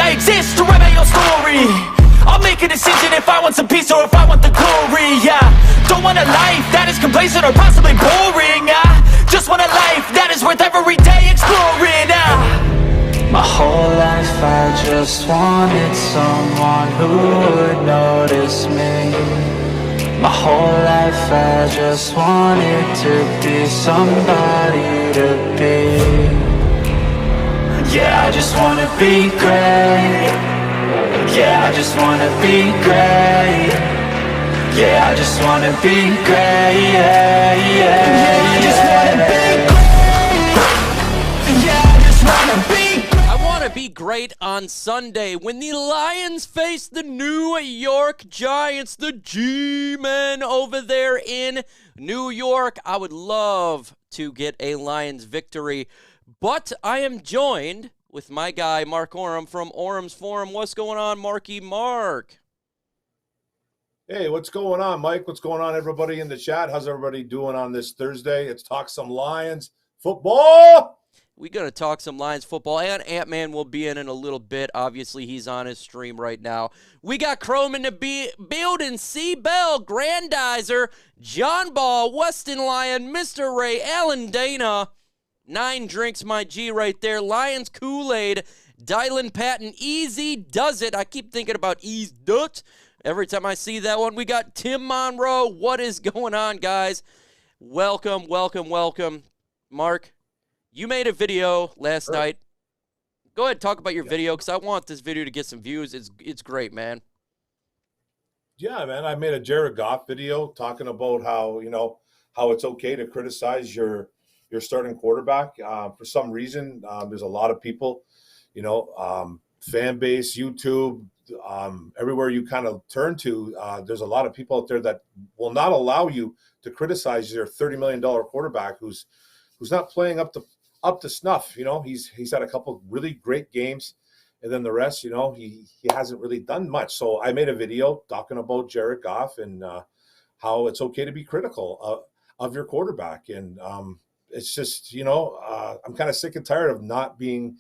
I exist to write my own story. I'll make a decision if I want some peace or if I want the glory, yeah. Don't want a life that is complacent or possibly boring, just want a life that is worth every day exploring, My whole life I just wanted someone who would notice me. My whole life I just wanted to be somebody to be. Yeah, I just wanna be great. Yeah, I just wanna be great. Yeah, I just wanna be great. Yeah, yeah, I just wanna be great. Yeah, I just wanna be great. I want to be great on Sunday when the Lions face the New York Giants, the G-Men over there in New York. I would love to get a Lions victory, but I am joined with my guy, Mark Oram from Oram's Forum. What's going on, Marky Mark? Hey, what's going on, Mike? What's going on, everybody in the chat? How's everybody doing on this Thursday? It's Talk Some Lions football. We're going to talk some Lions football, and Ant-Man will be in a little bit. Obviously, he's on his stream right now. We got Chrome in the building, C. Bell, Grandizer, John Ball, Weston Lion, Mr. Ray, Alan Dana, 9 Drinks, my G right there, Lions Kool-Aid, Dylan Patton, Easy Does It. I keep thinking about Ease Dut every time I see that one. We got Tim Monroe. What is going on, guys? Welcome, welcome, welcome. Mark, you made a video last night. Go ahead, talk about your video, because I want this video to get some views. It's great, man. Yeah, man. I made a Jared Goff video talking about how it's okay to criticize your starting quarterback. For some reason, there's a lot of people, fan base, YouTube, everywhere you kind of turn to, there's a lot of people out there that will not allow you to criticize your $30 million quarterback who's not playing up to snuff. He's had a couple really great games, and then the rest, he hasn't really done much. So I made a video talking about Jared Goff and how it's okay to be critical of your quarterback. And it's just, I'm kind of sick and tired of not being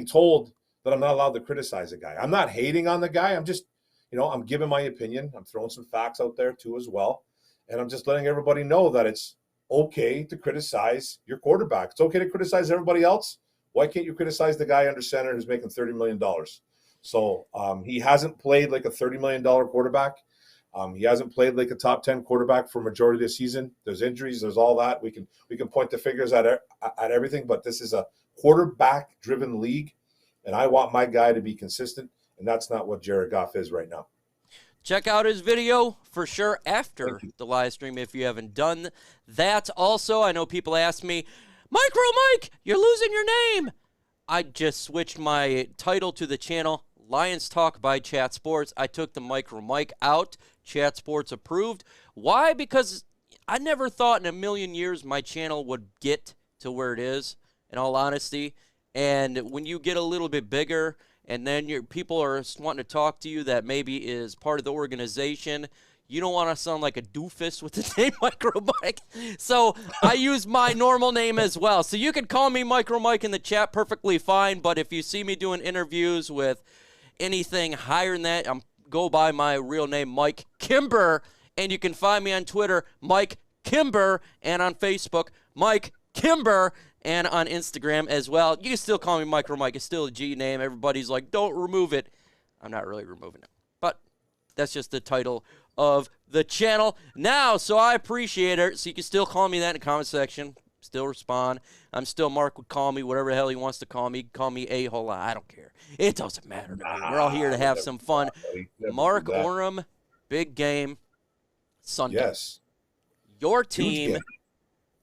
told that I'm not allowed to criticize a guy. I'm not hating on the guy. I'm just, I'm giving my opinion. I'm throwing some facts out there too as well. And I'm just letting everybody know that it's okay to criticize your quarterback. It's okay to criticize everybody else. Why can't you criticize the guy under center who's making $30 million? So he hasn't played like a $30 million quarterback. He hasn't played like a top 10 quarterback for a majority of the season. There's injuries. There's all that. We can point the fingers at everything, but this is a quarterback-driven league, and I want my guy to be consistent, and that's not what Jared Goff is right now. Check out his video for sure after the live stream if you haven't done that. Also, I know people ask me, MicroMike, you're losing your name. I just switched my title to the channel, Lions Talk by Chat Sports. I took the MicroMike out. Chat Sports approved. Why? Because I never thought in a million years my channel would get to where it is, in all honesty. And when you get a little bit bigger, and then your people are wanting to talk to you that maybe is part of the organization, you don't want to sound like a doofus with the name MicroMike. So I use my normal name as well. So you can call me MicroMike in the chat, perfectly fine. But if you see me doing interviews with anything higher than that, go by my real name, Mike Kimber. And you can find me on Twitter, Mike Kimber, and on Facebook, Mike Kimber, and on Instagram as well. You can still call me MicroMike. It's still a G name. Everybody's like, don't remove it. I'm not really removing it. But that's just the title of the channel now, so I appreciate it. So you can still call me that in the comment section. Still respond. I'm still Mark would call me whatever the hell he wants to call me. Call me a-hole. I don't care. It doesn't matter to me. We're all here to have some fun. Mark Oram, big game Sunday. Yes. Your team,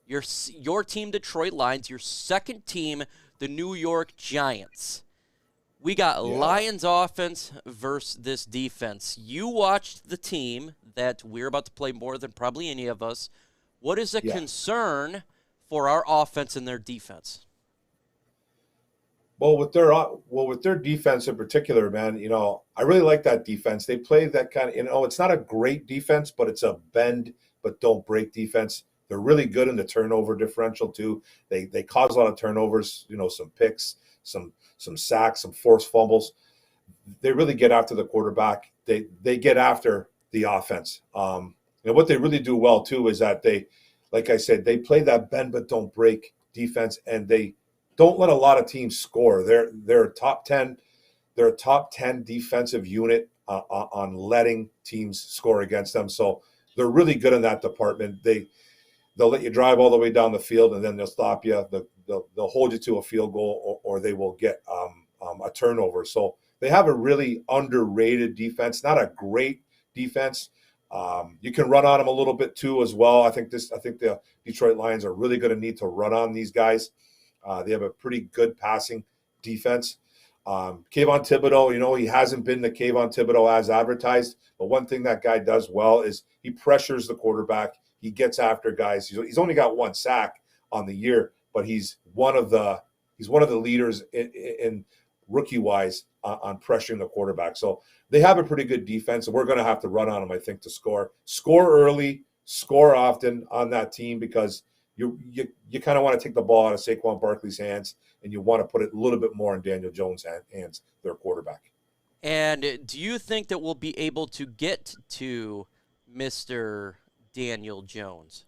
your team, Detroit Lions, your second team, the New York Giants. We got Lions offense versus this defense. You watched the team that we're about to play more than probably any of us. What is a concern for our offense and their defense? Well, with their defense in particular, man, I really like that defense. They play that kind of, it's not a great defense, but it's a bend but don't break defense. They're really good in the turnover differential too. They cause a lot of turnovers, some picks, some sacks, some forced fumbles. they really get after the quarterback. They get after the offense. And what they really do well too is that they, like I said, they play that bend but don't break defense, and they don't let a lot of teams score. They're a top 10. They're a top 10 defensive unit on letting teams score against them. So they're really good in that department. They'll let you drive all the way down the field, and then they'll stop you. They'll hold you to a field goal, or they will get a turnover. So they have a really underrated defense, not a great defense. You can run on them a little bit too as well. I think the Detroit Lions are really going to need to run on these guys. They have a pretty good passing defense. Kayvon Thibodeau, he hasn't been the Kayvon Thibodeau as advertised, but one thing that guy does well is he pressures the quarterback. He gets after guys. He's only got 1 sack on the year, but he's one of the leaders in rookie-wise on pressuring the quarterback. So they have a pretty good defense, and we're going to have to run on them, I think, to score. Score early, score often on that team, because you kind of want to take the ball out of Saquon Barkley's hands, and you want to put it a little bit more in Daniel Jones' hands, their quarterback. And do you think that we'll be able to get to Mr. Daniel Jones?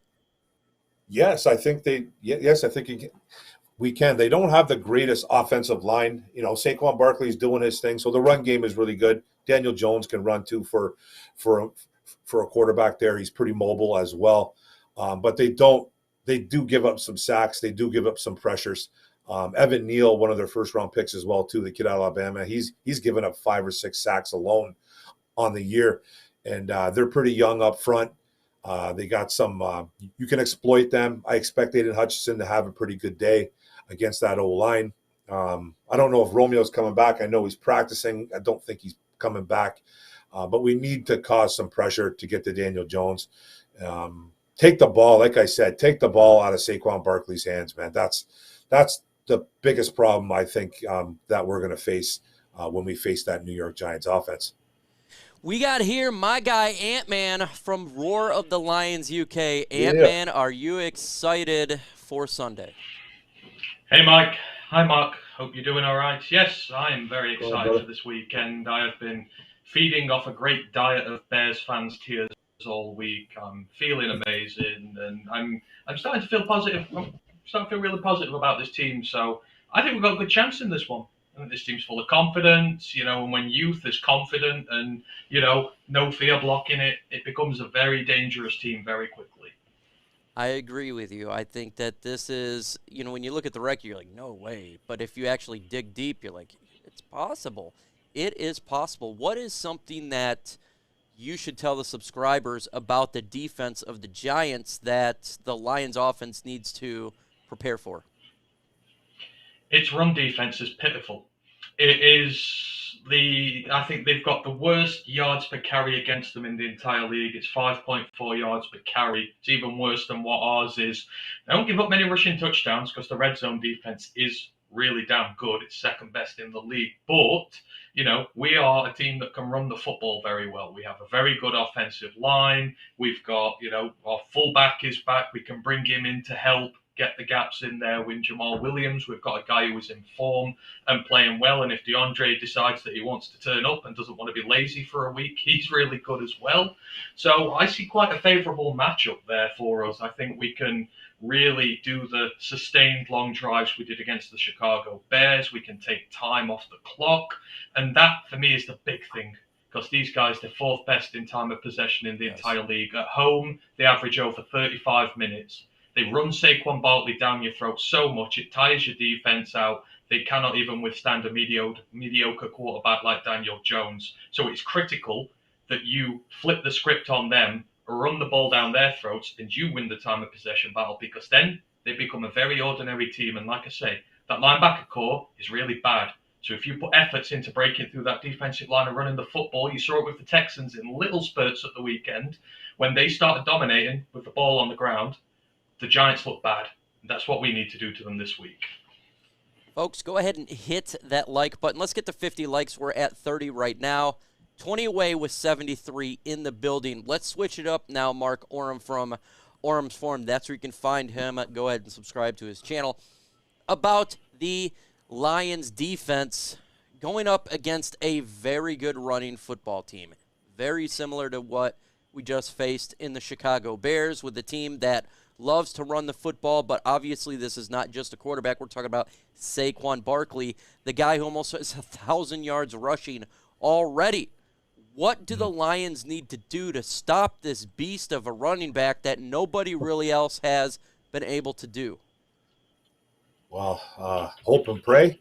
Yes, I think we can. They don't have the greatest offensive line. Saquon Barkley's doing his thing, so the run game is really good. Daniel Jones can run too for a quarterback there. He's pretty mobile as well. But they do give up some sacks. They do give up some pressures. Evan Neal, one of their first-round picks as well too, the kid out of Alabama, he's given up 5 or 6 sacks alone on the year. And they're pretty young up front. They got some you can exploit them. I expect Aidan Hutchinson to have a pretty good day against that O-line. I don't know if Romeo's coming back. I know he's practicing. I don't think he's coming back. But we need to cause some pressure to get to Daniel Jones. Take the ball, like I said, take the ball out of Saquon Barkley's hands, man. That's the biggest problem, I think, that we're going to face when we face that New York Giants offense. We got here my guy Ant-Man from Roar of the Lions UK. Ant-Man, Are you excited for Sunday? Hey, Mike. Hi, Mark. Hope you're doing all right. Yes, I am very excited for this weekend. I have been feeding off a great diet of Bears fans' tears all week. I'm feeling amazing, and I'm starting to feel positive. I'm starting to feel really positive about this team. So I think we've got a good chance in this one. I think this team's full of confidence, and when youth is confident and, no fear blocking it, it becomes a very dangerous team very quickly. I agree with you. I think that this is, when you look at the record, you're like, no way. But if you actually dig deep, you're like, it's possible. It is possible. What is something that you should tell the subscribers about the defense of the Giants that the Lions offense needs to prepare for? Its run defense is pitiful. I think they've got the worst yards per carry against them in the entire league. It's 5.4 yards per carry. It's even worse than what ours is. They don't give up many rushing touchdowns because the red zone defense is really damn good. It's second best in the league. But, we are a team that can run the football very well. We have a very good offensive line. We've got, our fullback is back. We can bring him in to help get the gaps in there with Jamal Williams. We've got a guy who is in form and playing well. And if DeAndre decides that he wants to turn up and doesn't want to be lazy for a week, he's really good as well. So I see quite a favourable matchup there for us. I think we can really do the sustained long drives we did against the Chicago Bears. We can take time off the clock. And that, for me, is the big thing. Because these guys, they're 4th best in time of possession in the entire league. At home, they average over 35 minutes. They run Saquon Barkley down your throat so much, it tires your defense out. They cannot even withstand a mediocre quarterback like Daniel Jones. So it's critical that you flip the script on them, run the ball down their throats, and you win the time of possession battle, because then they become a very ordinary team. And like I say, that linebacker core is really bad. So if you put efforts into breaking through that defensive line and running the football, you saw it with the Texans in little spurts at the weekend. When they started dominating with the ball on the ground, the Giants look bad. That's what we need to do to them this week. Folks, go ahead and hit that like button. Let's get to 50 likes. We're at 30 right now. 20 away with 73 in the building. Let's switch it up now. Mark Oram from Oram's Forum. That's where you can find him. Go ahead and subscribe to his channel. About the Lions defense, going up against a very good running football team, very similar to what we just faced in the Chicago Bears with a team that loves to run the football, but obviously this is not just a quarterback. We're talking about Saquon Barkley, the guy who almost has 1,000 yards rushing already. What do the Lions need to do to stop this beast of a running back that nobody really else has been able to do? Well, hope and pray.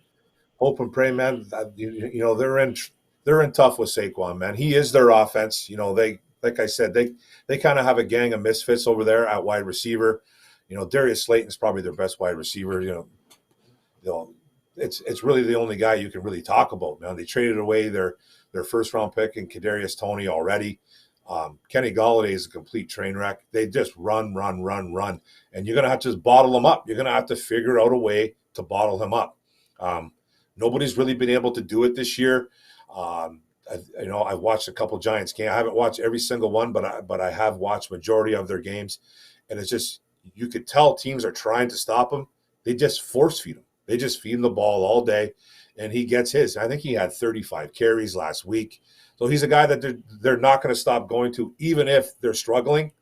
Hope and pray, man. You know, they're in tough with Saquon, man. He is their offense. You know, they, like I said, they kind of have a gang of misfits over there at wide receiver. You know, Darius Slayton's probably their best wide receiver. You know, it's really the only guy you can really talk about, man. They traded away their first round pick in Kadarius Toney already. Kenny Golladay is a complete train wreck. They just run, and you're gonna have to just bottle him up. You're gonna have to figure out a way to bottle him up. Nobody's really been able to do it this year. I've watched a couple Giants games. I haven't watched every single one, but I have watched majority of their games, and it's just you could tell teams are trying to stop him. They just force feed him. They just feed him the ball all day, and he gets his. I think he had 35 carries last week. So he's a guy that they're not going to stop going to, even if they're struggling,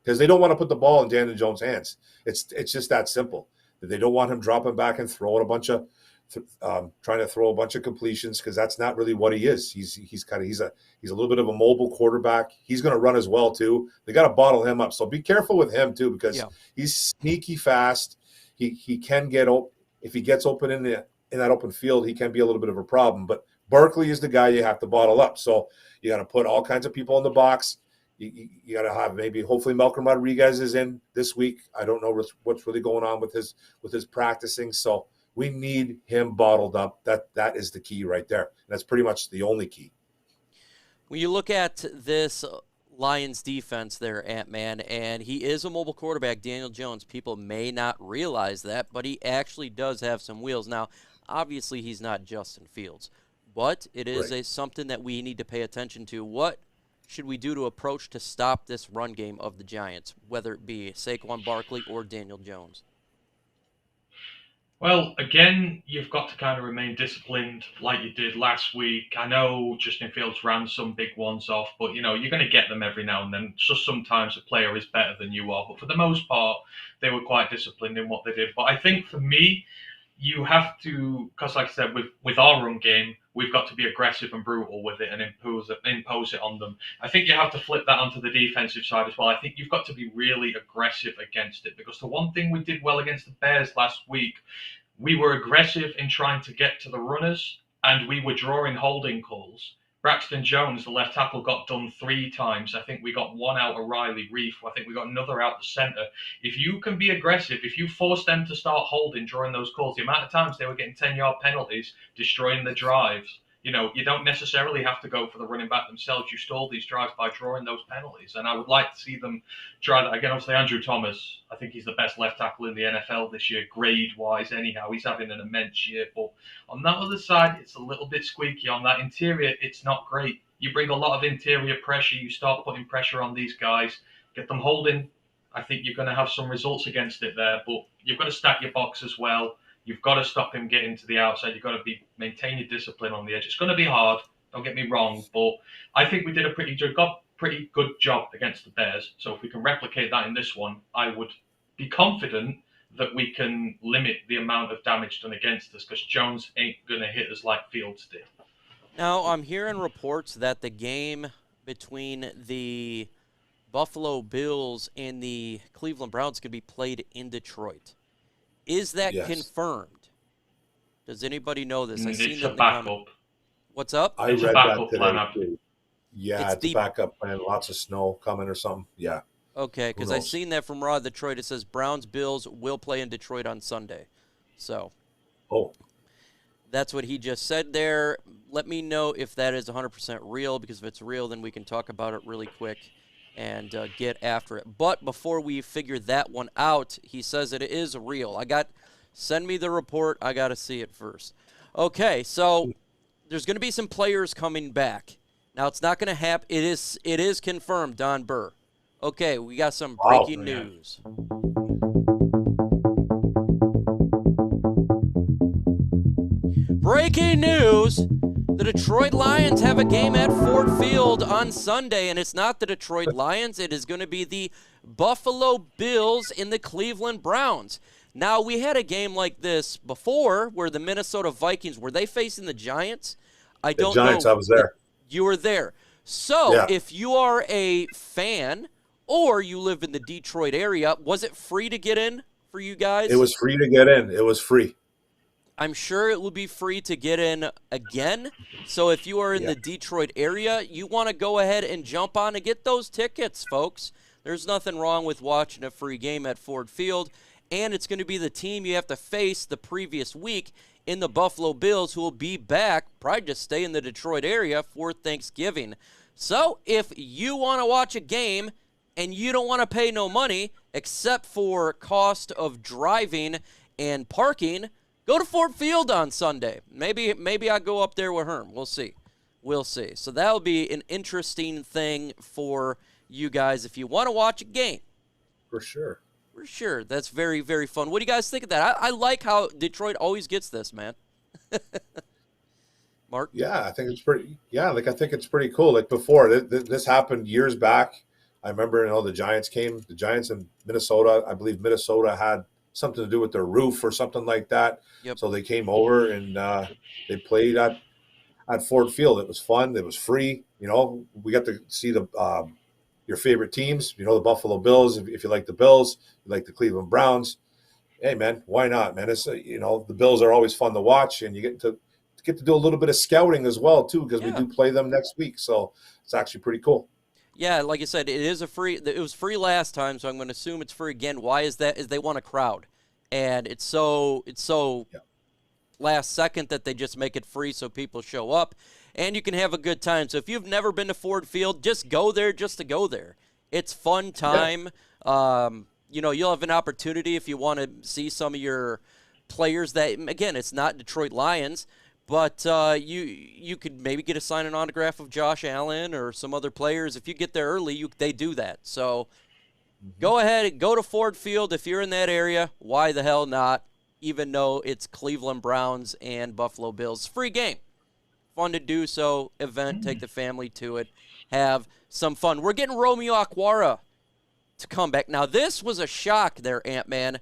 because they don't want to put the ball in Daniel Jones' hands. It's just that simple. They don't want him dropping back and throwing a bunch of trying to throw a bunch of completions, because that's not really what he is. He's a little bit of a mobile quarterback. He's going to run as well too. They got to bottle him up. So be careful with him too, because he's sneaky fast. He can get open. If he gets open in that open field, he can be a little bit of a problem. But Barkley is the guy you have to bottle up. So you got to put all kinds of people in the box. You got to have hopefully Malcolm Rodriguez is in this week. I don't know what's really going on with his practicing. So we need him bottled up. That is the key right there. And that's pretty much the only key. When you look at this Lions defense there, Ant-Man, and he is a mobile quarterback, Daniel Jones. People may not realize that, but he actually does have some wheels. Now, obviously he's not Justin Fields, but it is something that we need to pay attention to. What should we do to approach to stop this run game of the Giants, whether it be Saquon Barkley or Daniel Jones? Well, again, you've got to kind of remain disciplined like you did last week. I know Justin Fields ran some big ones off, but, you're going to get them every now and then. Just sometimes a player is better than you are. But for the most part, they were quite disciplined in what they did. But I think for me, you have to, because like I said, with our run game, we've got to be aggressive and brutal with it and impose it on them. I think you have to flip that onto the defensive side as well. I think you've got to be really aggressive against it, because the one thing we did well against the Bears last week, we were aggressive in trying to get to the runners, and we were drawing holding calls. Braxton Jones, the left tackle, got done 3 times. I think we got one out of Riley Reef. I think we got another out the center. If you can be aggressive, if you force them to start holding during those calls, the amount of times they were getting 10-yard penalties, destroying the drives. You don't necessarily have to go for the running back themselves. You stall these drives by drawing those penalties. And I would like to see them try that again. Obviously, Andrew Thomas, I think he's the best left tackle in the NFL this year, grade-wise anyhow. He's having an immense year. But on that other side, it's a little bit squeaky. On that interior, it's not great. You bring a lot of interior pressure. You start putting pressure on these guys, get them holding. I think you're going to have some results against it there. But you've got to stack your box as well. You've got to stop him getting to the outside. You've got to maintain your discipline on the edge. It's going to be hard. Don't get me wrong, but I think we did a pretty good job against the Bears. So if we can replicate that in this one, I would be confident that we can limit the amount of damage done against us, because Jones ain't going to hit us like Fields did. Now, I'm hearing reports that the game between the Buffalo Bills and the Cleveland Browns could be played in Detroit. Is that confirmed? Does anybody know this? It's a backup. What's up? I read that today. Yeah, it's a backup plan. Lots of snow coming or something. Yeah. Okay, because I seen that from Raw Detroit. It says Browns Bills will play in Detroit on Sunday. So. Oh. That's what he just said there. Let me know if that is 100% real, because if it's real, then we can talk about it really quick and get after it. But before we figure that one out, he says that it is real. Send me the report. I got to see it first. Okay, so there's going to be some players coming back. Now, it's not going to happen. It is confirmed, Don Burr. Okay, we got some breaking news. breaking news. The Detroit Lions have a game at Ford Field on Sunday, and it's not the Detroit Lions. It is going to be the Buffalo Bills and the Cleveland Browns. Now, we had a game like this before where the Minnesota Vikings, were they facing the Giants? I don't know. The Giants, I was there. You were there. So, if you are a fan or you live in the Detroit area, was it free to get in for you guys? It was free to get in. It was free. I'm sure it will be free to get in again. So if you are in the Detroit area, you want to go ahead and jump on and get those tickets, folks. There's nothing wrong with watching a free game at Ford Field. And it's going to be the team you have to face the previous week in the Buffalo Bills, who will be back, probably just stay in the Detroit area for Thanksgiving. So if you want to watch a game and you don't want to pay no money except for cost of driving and parking, go to Ford Field on Sunday. Maybe I go up there with Herm. We'll see. We'll see. So that'll be an interesting thing for you guys if you want to watch a game. For sure. For sure. That's very, very fun. What do you guys think of that? I like how Detroit always gets this, man. Mark? Yeah, I think it's pretty. Yeah, I think it's pretty cool. Like before, this happened years back. I remember, the Giants came. The Giants in Minnesota. I believe Minnesota had something to do with their roof or something like that. Yep. So they came over and they played at Ford Field. It was fun. It was free. We got to see the your favorite teams. The Buffalo Bills. If you like the Bills, you like the Cleveland Browns. Hey, man, why not, man? It's the Bills are always fun to watch, and you get to do a little bit of scouting as well too, because we do play them next week. So it's actually pretty cool. Yeah, like I said, it was free last time, so I'm going to assume it's free again. Why is that? Is they want a crowd, and it's so last second that they just make it free so people show up, and you can have a good time. So if you've never been to Ford Field, just go there just to go there. It's fun time. Yeah. You'll have an opportunity if you want to see some of your players that, again, it's not Detroit Lions, but you could maybe get a sign and autograph of Josh Allen or some other players. If you get there early, they do that. So go ahead and go to Ford Field if you're in that area. Why the hell not? Even though it's Cleveland Browns and Buffalo Bills. Free game. Fun to do so. Event. Take the family to it. Have some fun. We're getting Romeo Okwara to come back. Now, this was a shock there, Ant-Man.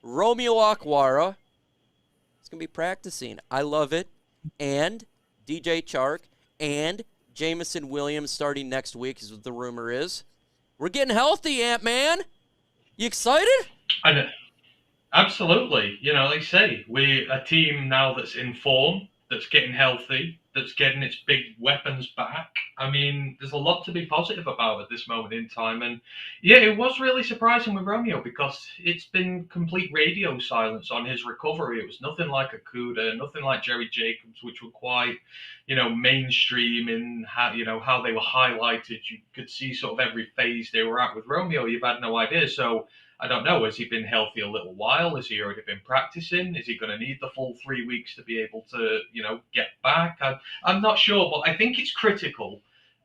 Romeo Okwara is going to be practicing. I love it. And DJ Chark and Jameson Williams starting next week is what the rumor is. We're getting healthy, Ant-Man. You excited? I know. Absolutely. Like I say, we're a team now that's in form, that's getting healthy, that's getting its big weapons back. I mean, there's a lot to be positive about at this moment in time. And yeah, it was really surprising with Romeo because it's been complete radio silence on his recovery. It was nothing like Okudah, nothing like Jerry Jacobs, which were quite, mainstream in how they were highlighted. You could see sort of every phase they were at. With Romeo, you've had no idea. So I don't know. Has he been healthy a little while? Has he already been practicing? Is he going to need the full 3 weeks to be able to, get back? I'm not sure, but I think it's critical.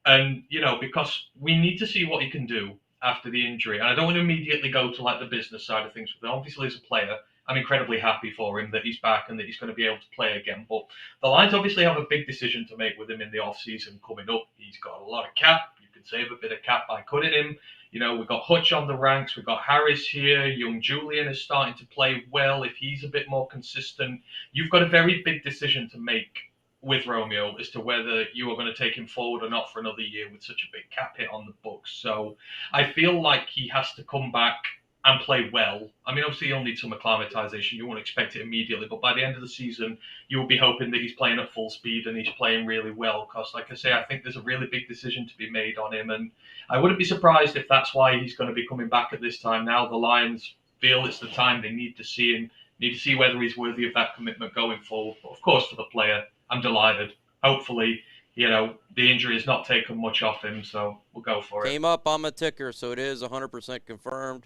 And, because we need to see what he can do after the injury. And I don't want to immediately go to the business side of things. But obviously, as a player, I'm incredibly happy for him that he's back and that he's going to be able to play again. But the Lions obviously have a big decision to make with him in the offseason coming up. He's got a lot of cap. You can save a bit of cap by cutting him. We've got Hutch on the ranks. We've got Harris here. Young Julian is starting to play well. If he's a bit more consistent, you've got a very big decision to make with Romeo as to whether you are going to take him forward or not for another year with such a big cap hit on the books. So I feel like he has to come back and play well. I mean, obviously he'll need some acclimatization. You won't expect it immediately, but by the end of the season, you'll be hoping that he's playing at full speed and he's playing really well. Because, like I say, I think there's a really big decision to be made on him, and I wouldn't be surprised if that's why he's going to be coming back at this time. Now the Lions feel it's the time they need to see him, need to see whether he's worthy of that commitment going forward. But of course, for the player, I'm delighted. Hopefully, the injury has not taken much off him, so we'll go for it. Came up on the ticker, so it is 100% confirmed.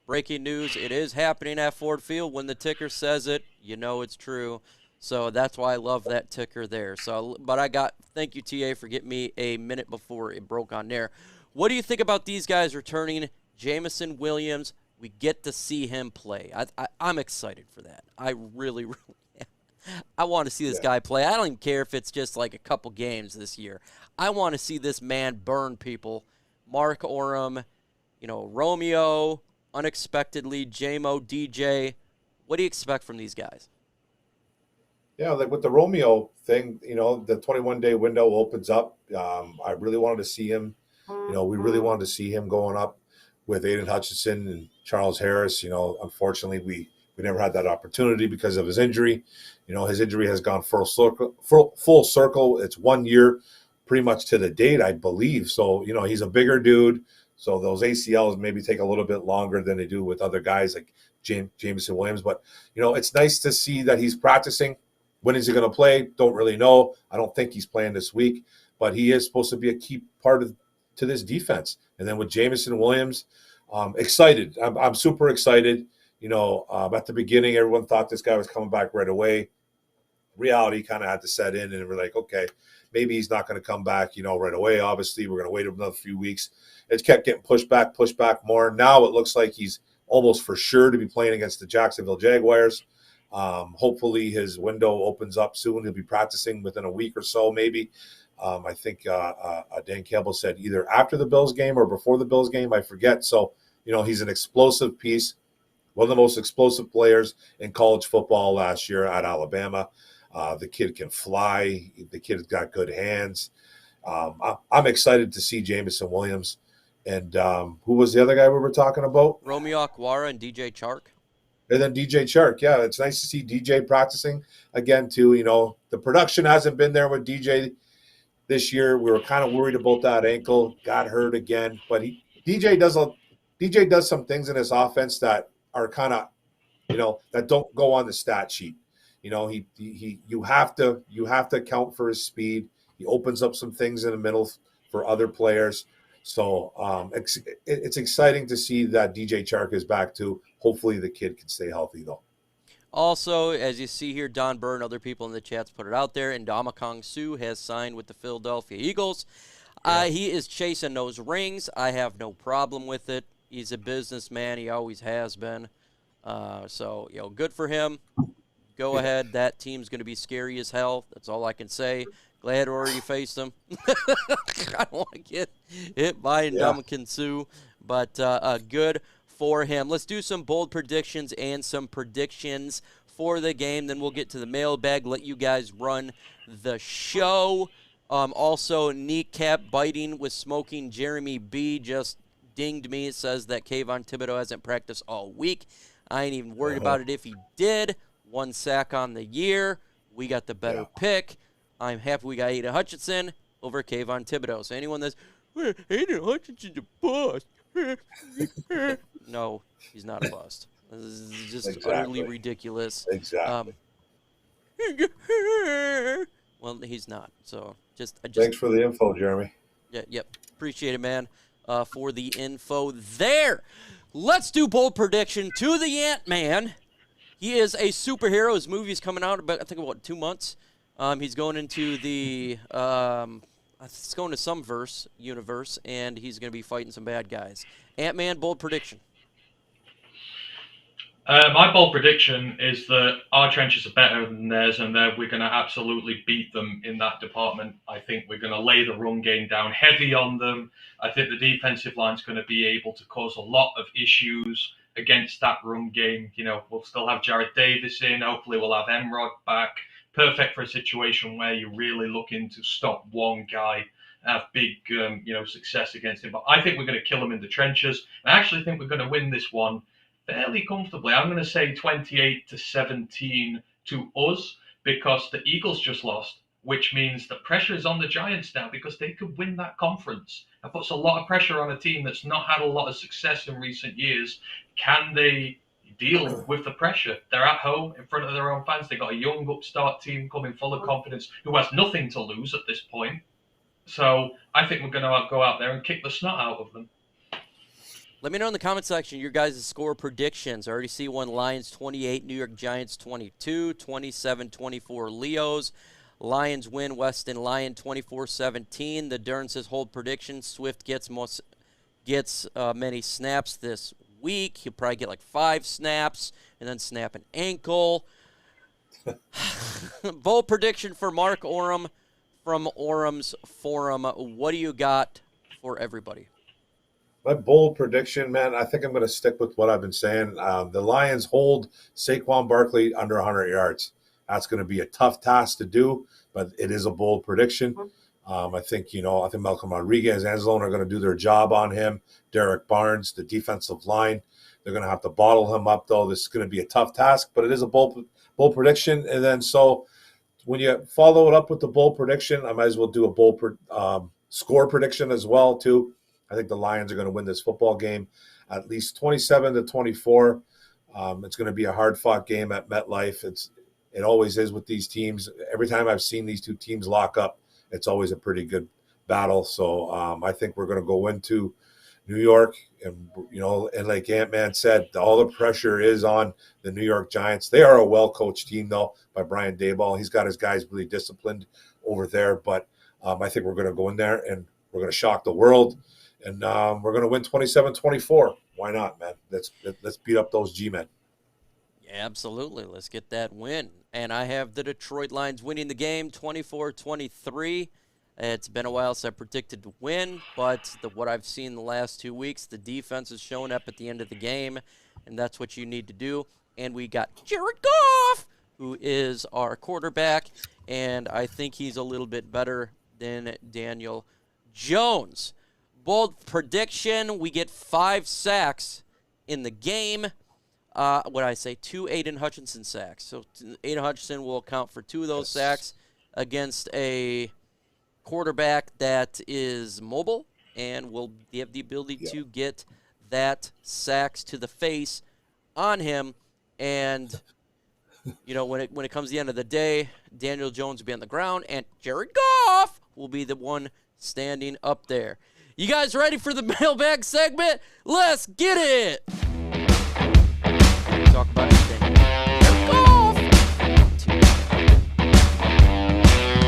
Breaking news, it is happening at Ford Field. When the ticker says it, it's true. So that's why I love that ticker there. But thank you, TA, for getting me a minute before it broke on there. What do you think about these guys returning? Jameson Williams, we get to see him play. I'm excited for that. I really, really am. I want to see this guy play. I don't even care if it's just like a couple games this year. I want to see this man burn people. Mark Orem, Romeo, unexpectedly, JMO, DJ. What do you expect from these guys? Yeah, like with the Romeo thing, the 21-day window opens up. I really wanted to see him. We really wanted to see him going up with Aidan Hutchinson and Charles Harris. Unfortunately, we never had that opportunity because of his injury. His injury has gone full circle. It's 1 year pretty much to the date, I believe. So, he's a bigger dude. So those ACLs maybe take a little bit longer than they do with other guys like Jameson Williams. But, it's nice to see that he's practicing. When is he going to play? Don't really know. I don't think he's playing this week. But he is supposed to be a key part to this defense. And then with Jameson Williams, excited. I'm super excited. At the beginning, everyone thought this guy was coming back right away. Reality kind of had to set in, and we're like, okay, maybe he's not going to come back, right away. Obviously, we're going to wait another few weeks. It kept getting pushed back more. Now it looks like he's almost for sure to be playing against the Jacksonville Jaguars. Hopefully his window opens up soon. He'll be practicing within a week or so, maybe. I think Dan Campbell said either after the Bills game or before the Bills game. I forget. So, he's an explosive piece, one of the most explosive players in college football last year at Alabama. The kid can fly. The kid's got good hands. I'm excited to see Jameson Williams. And who was the other guy we were talking about? Romeo Okwara and DJ Chark. And then DJ Chark. Yeah, it's nice to see DJ practicing again, too. The production hasn't been there with DJ this year. We were kind of worried about that ankle. Got hurt again. But DJ does some things in his offense that are kind of, that don't go on the stat sheet. You have to account for his speed. He opens up some things in the middle for other players. So it's exciting to see that DJ Chark is back too. Hopefully the kid can stay healthy though. Also, as you see here, Don Byrne, other people in the chats put it out there, and Ndamukong Suh has signed with the Philadelphia Eagles. He is chasing those rings. I have no problem with it. He's a businessman. He always has been. So, good for him. Go ahead. That team's going to be scary as hell. That's all I can say. Glad already faced them. I don't want to get hit by Ndamukong Suh, but good for him. Let's do some bold predictions and some predictions for the game. Then we'll get to the mailbag, let you guys run the show. Also, kneecap biting with smoking Jeremy B just dinged me. It says that Kayvon Thibodeau hasn't practiced all week. I ain't even worried about it if he did. 1 sack on the year. We got the better pick. I'm happy we got Aidan Hutchinson over Kayvon Thibodeau. So anyone that's, Aidan Hutchinson's a bust. No, he's not a bust. This is just utterly ridiculous. Exactly. Well, he's not. So thanks for the info, Jeremy. Yeah, yep. Appreciate it, man, for the info there. Let's do bold prediction to the Ant-Man. He is a superhero. His movie is coming out about, I think, about 2 months. He's going into the it's going to some universe, and he's going to be fighting some bad guys. Ant-Man, bold prediction. My bold prediction is that our trenches are better than theirs, and that we're going to absolutely beat them in that department. I think we're going to lay the run game down heavy on them. I think the defensive line's going to be able to cause a lot of issues against that run game. We'll still have Jared Davis in. Hopefully we'll have Emrod back. Perfect for a situation where you're really looking to stop one guy, have big, success against him. But I think we're going to kill him in the trenches. I actually think we're going to win this one fairly comfortably. I'm going to say 28-17 to us, because the Eagles just lost, which means the pressure is on the Giants now because they could win that conference. That puts a lot of pressure on a team that's not had a lot of success in recent years. Can they deal with the pressure? They're at home in front of their own fans. They've got a young upstart team coming full of confidence who has nothing to lose at this point. So I think we're going to go out there and kick the snot out of them. Let me know in the comment section your guys' score predictions. I already see one: Lions 28, New York Giants 22, 27-24 Leos. Lions win, Weston Lion 24-17. The Dern says hold prediction. Swift gets many snaps this week. He'll probably get like 5 snaps and then snap an ankle. Bold prediction for Mark Oram from Oram's Forum. What do you got for everybody? My bold prediction, man, I think I'm going to stick with what I've been saying. The Lions hold Saquon Barkley under 100 yards. That's going to be a tough task to do, but it is a bold prediction. I think Malcolm Rodriguez, Anzalone are going to do their job on him. Derek Barnes, the defensive line, they're going to have to bottle him up, though. This is going to be a tough task, but it is a bold prediction. And then so when you follow it up with the bold prediction, I might as well do a bold score prediction as well, too. I think the Lions are going to win this football game at least 27-24. It's going to be a hard-fought game at MetLife. It always is with these teams. Every time I've seen these two teams lock up, it's always a pretty good battle. So I think we're going to go into New York, and and like Ant-Man said, all the pressure is on the New York Giants. They are a well-coached team, though, by Brian Daboll. He's got his guys really disciplined over there. But I think we're going to go in there and we're going to shock the world. And we're going to win 27-24. Why not, man? Let's beat up those G-men. Yeah, absolutely. Let's get that win. And I have the Detroit Lions winning the game 24-23. It's been a while since I predicted to win, but what I've seen the last 2 weeks, the defense has shown up at the end of the game, and that's what you need to do. And we got Jared Goff, who is our quarterback, and I think he's a little bit better than Daniel Jones. Bold prediction, we get 5 sacks in the game. What I say, 2 Aidan Hutchinson sacks. So Aidan Hutchinson will account for 2 of those sacks against a quarterback that is mobile and will have the ability to get that sacks to the face on him. And, when it comes to the end of the day, Daniel Jones will be on the ground, and Jared Goff will be the one standing up there. You guys ready for the mailbag segment? Let's get it! Talk about anything. Jared Goff!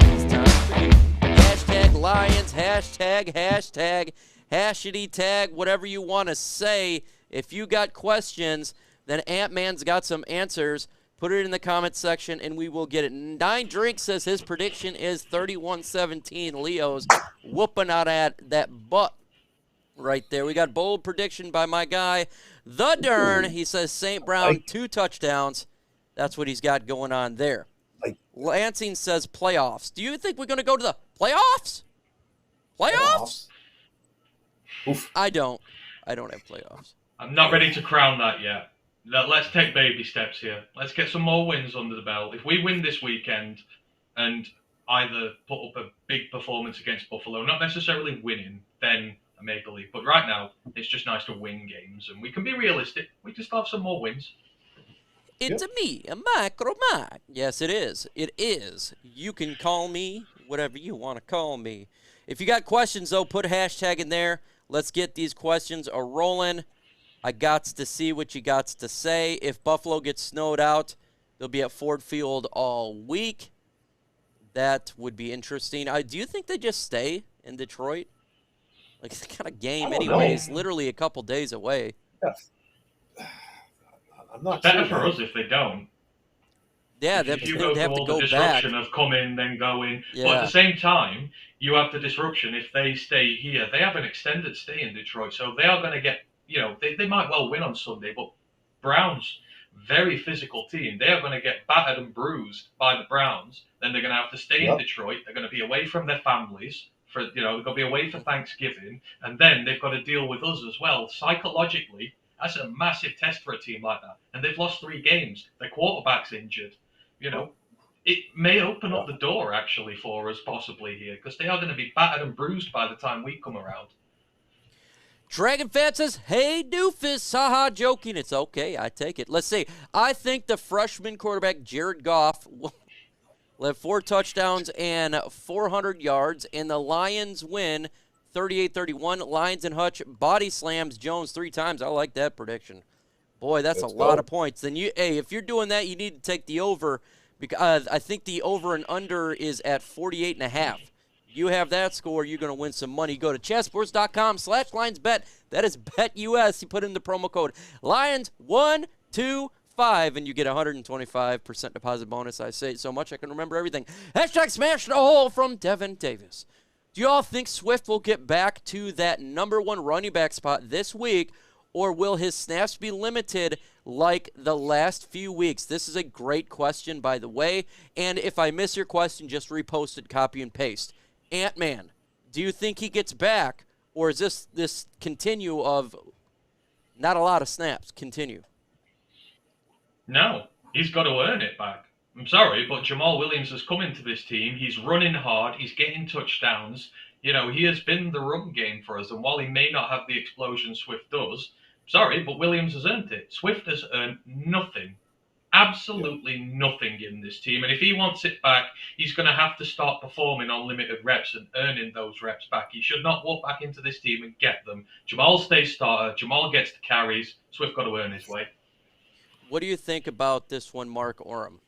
It's time for you. Hashtag Lions, hashtag, hashity tag, whatever you want to say. If you got questions, then Ant-Man's got some answers. Put it in the comment section, and we will get it. 9 Drink says his prediction is 31-17. Leo's whooping out at that butt right there. We got bold prediction by my guy, The Dern. He says St. Brown, 2 touchdowns. That's what he's got going on there. Lansing says playoffs. Do you think we're going to go to the playoffs? Playoffs? Oof. I don't have playoffs. I'm not ready to crown that yet. Let's take baby steps here. Let's get some more wins under the belt. If we win this weekend and either put up a big performance against Buffalo, not necessarily winning, then I may believe. But right now, it's just nice to win games, and we can be realistic. We just have some more wins. It's me, a MicroMike. Yes, it is. It is. You can call me whatever you want to call me. If you got questions, though, put a hashtag in there. Let's get these questions a-rolling. I got to see what you got to say. If Buffalo gets snowed out, they'll be at Ford Field all week. That would be interesting. Do you think they just stay in Detroit? Like, it's kind of game anyways. Literally a couple days away. Yes. I'm not Better sure. for us if they don't. Yeah, If you they'd go have through to all go the back. disruption of come in, then go in. Yeah. But at the same time, you have the disruption. If they stay here, they have an extended stay in Detroit. So they are going to get, they might well win on Sunday, but Browns, very physical team. They are going to get battered and bruised by the Browns. Then they're going to have to stay in Detroit. They're going to be away from their families. They're going to be away for Thanksgiving. And then they've got to deal with us as well. Psychologically, that's a massive test for a team like that. And they've lost 3 games. Their quarterback's injured. It may open up the door, actually, for us possibly here, because they are going to be battered and bruised by the time we come around. Dragon Fan says, hey, doofus, haha, joking. It's okay, I take it. Let's see. I think the freshman quarterback, Jared Goff, will have 4 touchdowns and 400 yards, and the Lions win 38-31. Lions and Hutch body slams Jones 3 times. I like that prediction. Boy, that's a lot of points. Then if you're doing that, you need to take the over, because I think the over and under is at 48.5. You have that score, you're going to win some money. Go to chessports.com/LionsBet. That is BetUS. You put in the promo code Lions1, 2, 5, and you get 125% deposit bonus. I say it so much I can remember everything. Hashtag smash the hole from Devin Davis. Do you all think Swift will get back to that number 1 running back spot this week, or will his snaps be limited like the last few weeks? This is a great question, by the way, and if I miss your question, just repost it, copy and paste. Ant-Man, do you think he gets back, or is this continue of not a lot of snaps continue? No, he's got to earn it back. I'm sorry, but Jamal Williams has come into this team. He's running hard. He's getting touchdowns. You know, he has been the run game for us. And while he may not have the explosion Swift does, sorry, but Williams has earned it. Swift has earned nothing. Absolutely nothing in this team. And if he wants it back, he's going to have to start performing on limited reps and earning those reps back. He should not walk back into this team and get them. Jamal stays starter. Jamal gets the carries. Swift got to earn his way. What do you think about this one, Mark Orem?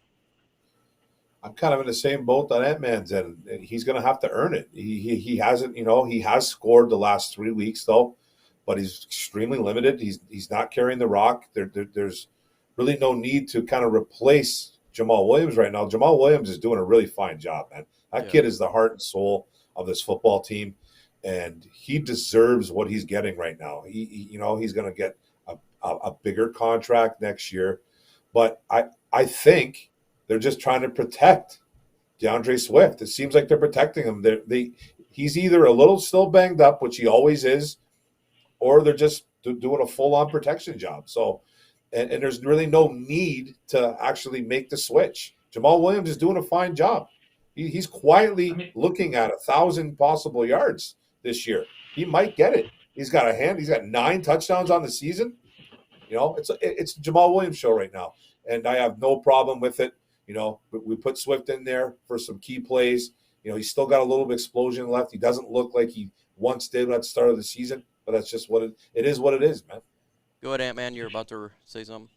I'm kind of in the same boat that Ant-Man's in. He's going to have to earn it. He hasn't, he has scored the last 3 weeks though, but he's extremely limited. He's not carrying the rock. There's really no need to kind of replace Jamal Williams right now. Jamal Williams is doing a really fine job, man. That kid is the heart and soul of this football team, and he deserves what he's getting right now. He's going to get a bigger contract next year, but I think they're just trying to protect DeAndre Swift. It seems like they're protecting him. He's either a little still banged up, which he always is, or they're just doing a full-on protection job. So, and there's really no need to actually make the switch. Jamal Williams is doing a fine job. He's quietly looking at 1,000 possible yards this year. He might get it. He's got 9 touchdowns on the season. It's the Jamal Williams show right now, and I have no problem with it. We put Swift in there for some key plays. He's still got a little bit of explosion left. He doesn't look like he once did at the start of the season, but that's just what it is. What it is, man. Go ahead, Ant-Man. You're about to say something.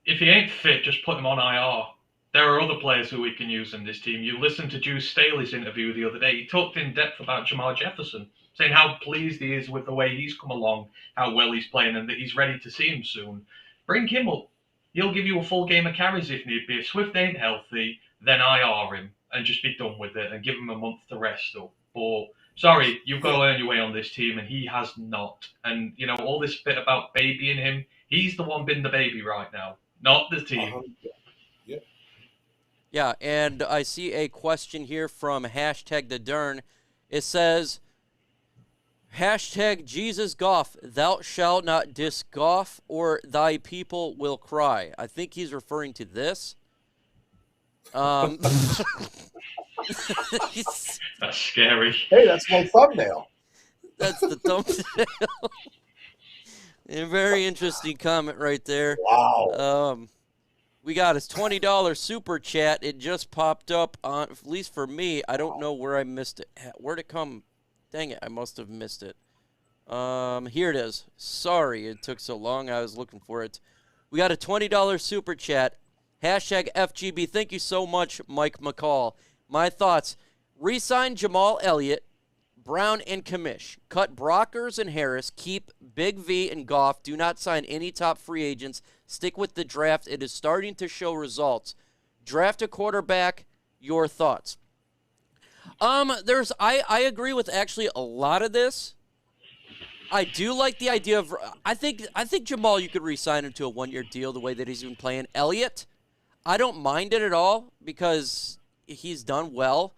If he ain't fit, just put him on IR. There are other players who we can use in this team. You listened to Juice Staley's interview the other day. He talked in depth about Jamal Jefferson, saying how pleased he is with the way he's come along, how well he's playing, and that he's ready to see him soon. Bring him up. He'll give you a full game of carries if need be. If Swift ain't healthy, then IR him and just be done with it and give him a month to rest up. But sorry, you've got to earn your way on this team, and he has not. And, all this bit about babying him, he's the one being the baby right now, not the team. Yeah, and I see a question here from #TheDern. It says, #Jesus Goff, thou shalt not diss Goff, or thy people will cry. I think he's referring to this. That's scary. Hey, that's my thumbnail. That's the thumbnail. A very interesting comment right there. Wow. We got his $20 super chat. It just popped up on, at least for me. I don't know where I missed it. Where'd it come? Dang it, I must have missed it. Here it is. Sorry it took so long. I was looking for it. We got a $20 super chat. #FGB. Thank you so much, Mike McCall. My thoughts. Resign Jamal Elliott, Brown, and Kamish. Cut Brockers and Harris. Keep Big V and Goff. Do not sign any top free agents. Stick with the draft. It is starting to show results. Draft a quarterback. Your thoughts. I agree with actually a lot of this. I do like the idea of I think Jamal, you could re-sign him to a 1-year deal the way that he's been playing. Elliott, I don't mind it at all because he's done well.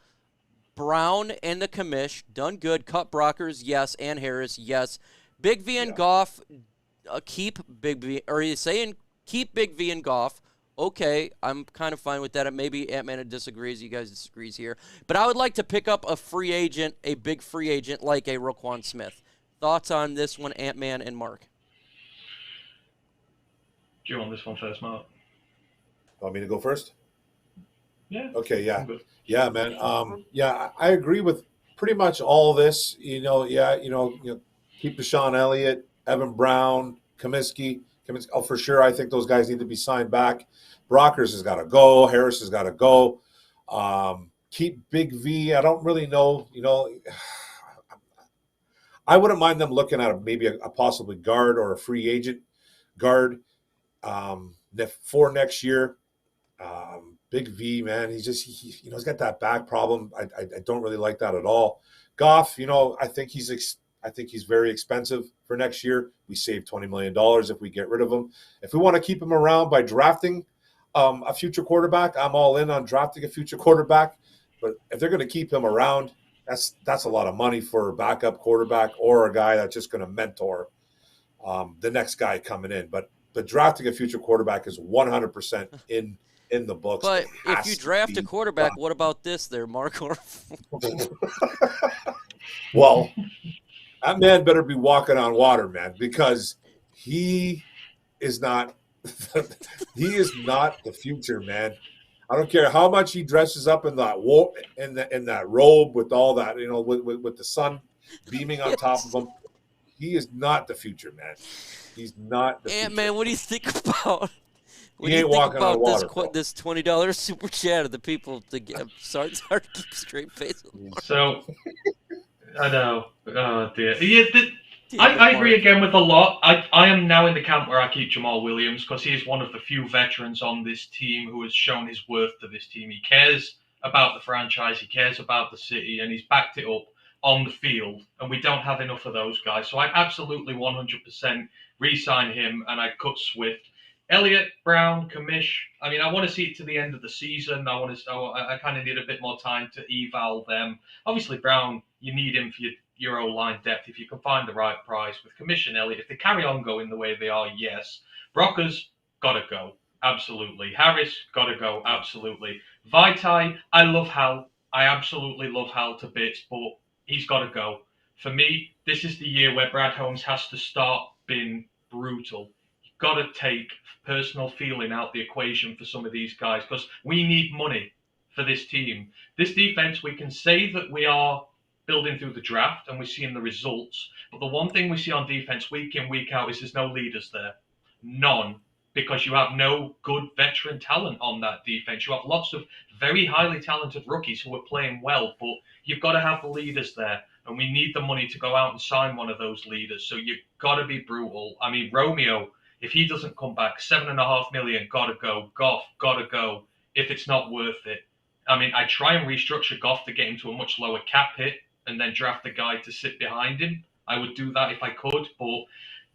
Brown and the Kamish, done good. Cut Brockers, yes, and Harris, yes. Big V and Goff, keep Big V, or he's saying keep Big V and Goff. Okay, I'm kind of fine with that. Maybe Ant-Man disagrees. You guys disagrees here. But I would like to pick up a free agent, a big free agent like a Roquan Smith. Thoughts on this one, Ant-Man and Mark? Do you want this one first, Mark? Want me to go first? Yeah. Okay, yeah. Yeah, man. I agree with pretty much all this. Keep Deshaun Elliott, Evan Brown, Comiskey. Oh, for sure. I think those guys need to be signed back. Brockers has got to go. Harris has got to go. Keep Big V. I don't really know. I wouldn't mind them looking at maybe a possibly guard or a free agent guard. For next year, Big V, man, he's got that back problem. I don't really like that at all. Goff, I think he's very expensive for next year. We save $20 million if we get rid of him. If we want to keep him around by drafting a future quarterback, I'm all in on drafting a future quarterback. But if they're going to keep him around, that's a lot of money for a backup quarterback or a guy that's just going to mentor the next guy coming in. But drafting a future quarterback is 100% in the books. But if you draft a quarterback, what about this there, Mark? Well, that man better be walking on water, man, because he is not the future, man. I don't care how much he dresses up in that robe with all that, with the sun beaming on top of him. He is not the future, man. He's not the future. Man, what do you think about? He ain't walking on water. This $20 super chat of the people to get? Sorry to keep straight face. So, I know. Oh dear. I agree again with a lot. I am now in the camp where I keep Jamal Williams because he is one of the few veterans on this team who has shown his worth to this team. He cares about the franchise, he cares about the city, and he's backed it up on the field. And we don't have enough of those guys. So I absolutely 100% re-sign him, and I cut Swift. Elliott, Brown, Kamish. I mean, I want to see it to the end of the season. I kind of need a bit more time to eval them. Obviously, Brown, you need him for your O-line depth if you can find the right price. With Kamish and Elliott, if they carry on going the way they are, yes. Brockers, gotta go. Absolutely. Harris, gotta go. Absolutely. Vaitai, I love Hal. I absolutely love Hal to bits, but he's gotta go. For me, this is the year where Brad Holmes has to start being brutal. You've got to take personal feeling out the equation for some of these guys because we need money for this team. This defense, we can say that we are building through the draft and we're seeing the results. But the one thing we see on defense week in, week out is there's no leaders there. None. Because you have no good veteran talent on that defense. You have lots of very highly talented rookies who are playing well, but you've got to have the leaders there. And we need the money to go out and sign one of those leaders. So you've got to be brutal. I mean, Romeo, if he doesn't come back, $7.5 million, got to go. Goff, got to go if it's not worth it. I mean, I try and restructure Goff to get him to a much lower cap hit and then draft a guy to sit behind him. I would do that if I could, but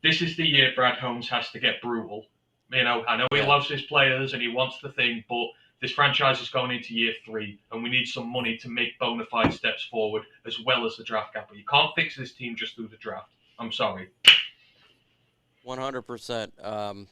this is the year Brad Holmes has to get brutal. I know he loves his players and he wants the thing, but this franchise is going into year 3 and we need some money to make bona fide steps forward as well as the draft capital. You can't fix this team just through the draft. I'm sorry. 100%.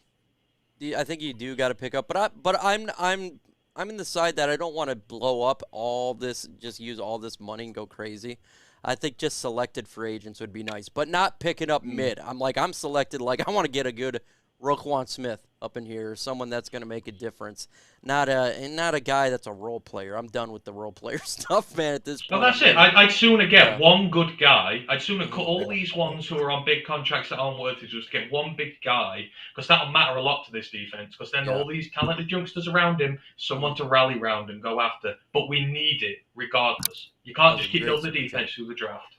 I think you do got to pick up, but I'm in the side that I don't want to blow up all this, just use all this money and go crazy. I think just selected free agents would be nice, but not picking up mid. I'm selected, I want to get a good Roquan Smith up in here, someone that's going to make a difference. Not a guy that's a role player. I'm done with the role player stuff, man, at this point. No, that's it. I'd sooner get one good guy. I'd sooner cut all these ones who are on big contracts that aren't worth it, just get one big guy, because that'll matter a lot to this defense, because then all these talented youngsters around him, someone to rally around and go after. But we need it regardless. You can't just keep building the defense through the draft.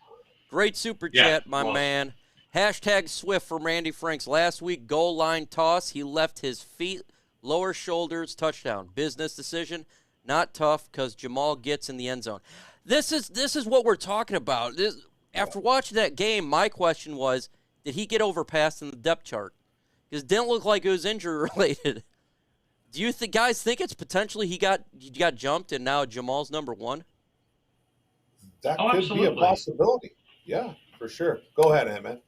Great super chat, my man. Hashtag Swift from Randy Franks. Last week, goal line toss. He left his feet, lower shoulders, touchdown. Business decision, not tough because Jamal gets in the end zone. This is what we're talking about. After watching that game, my question was, did he get overpassed in the depth chart? Because it didn't look like it was injury related. Do you guys think it's potentially he got jumped and now Jamal's number 1? That could be a possibility. Yeah, for sure. Go ahead, Ant-Man.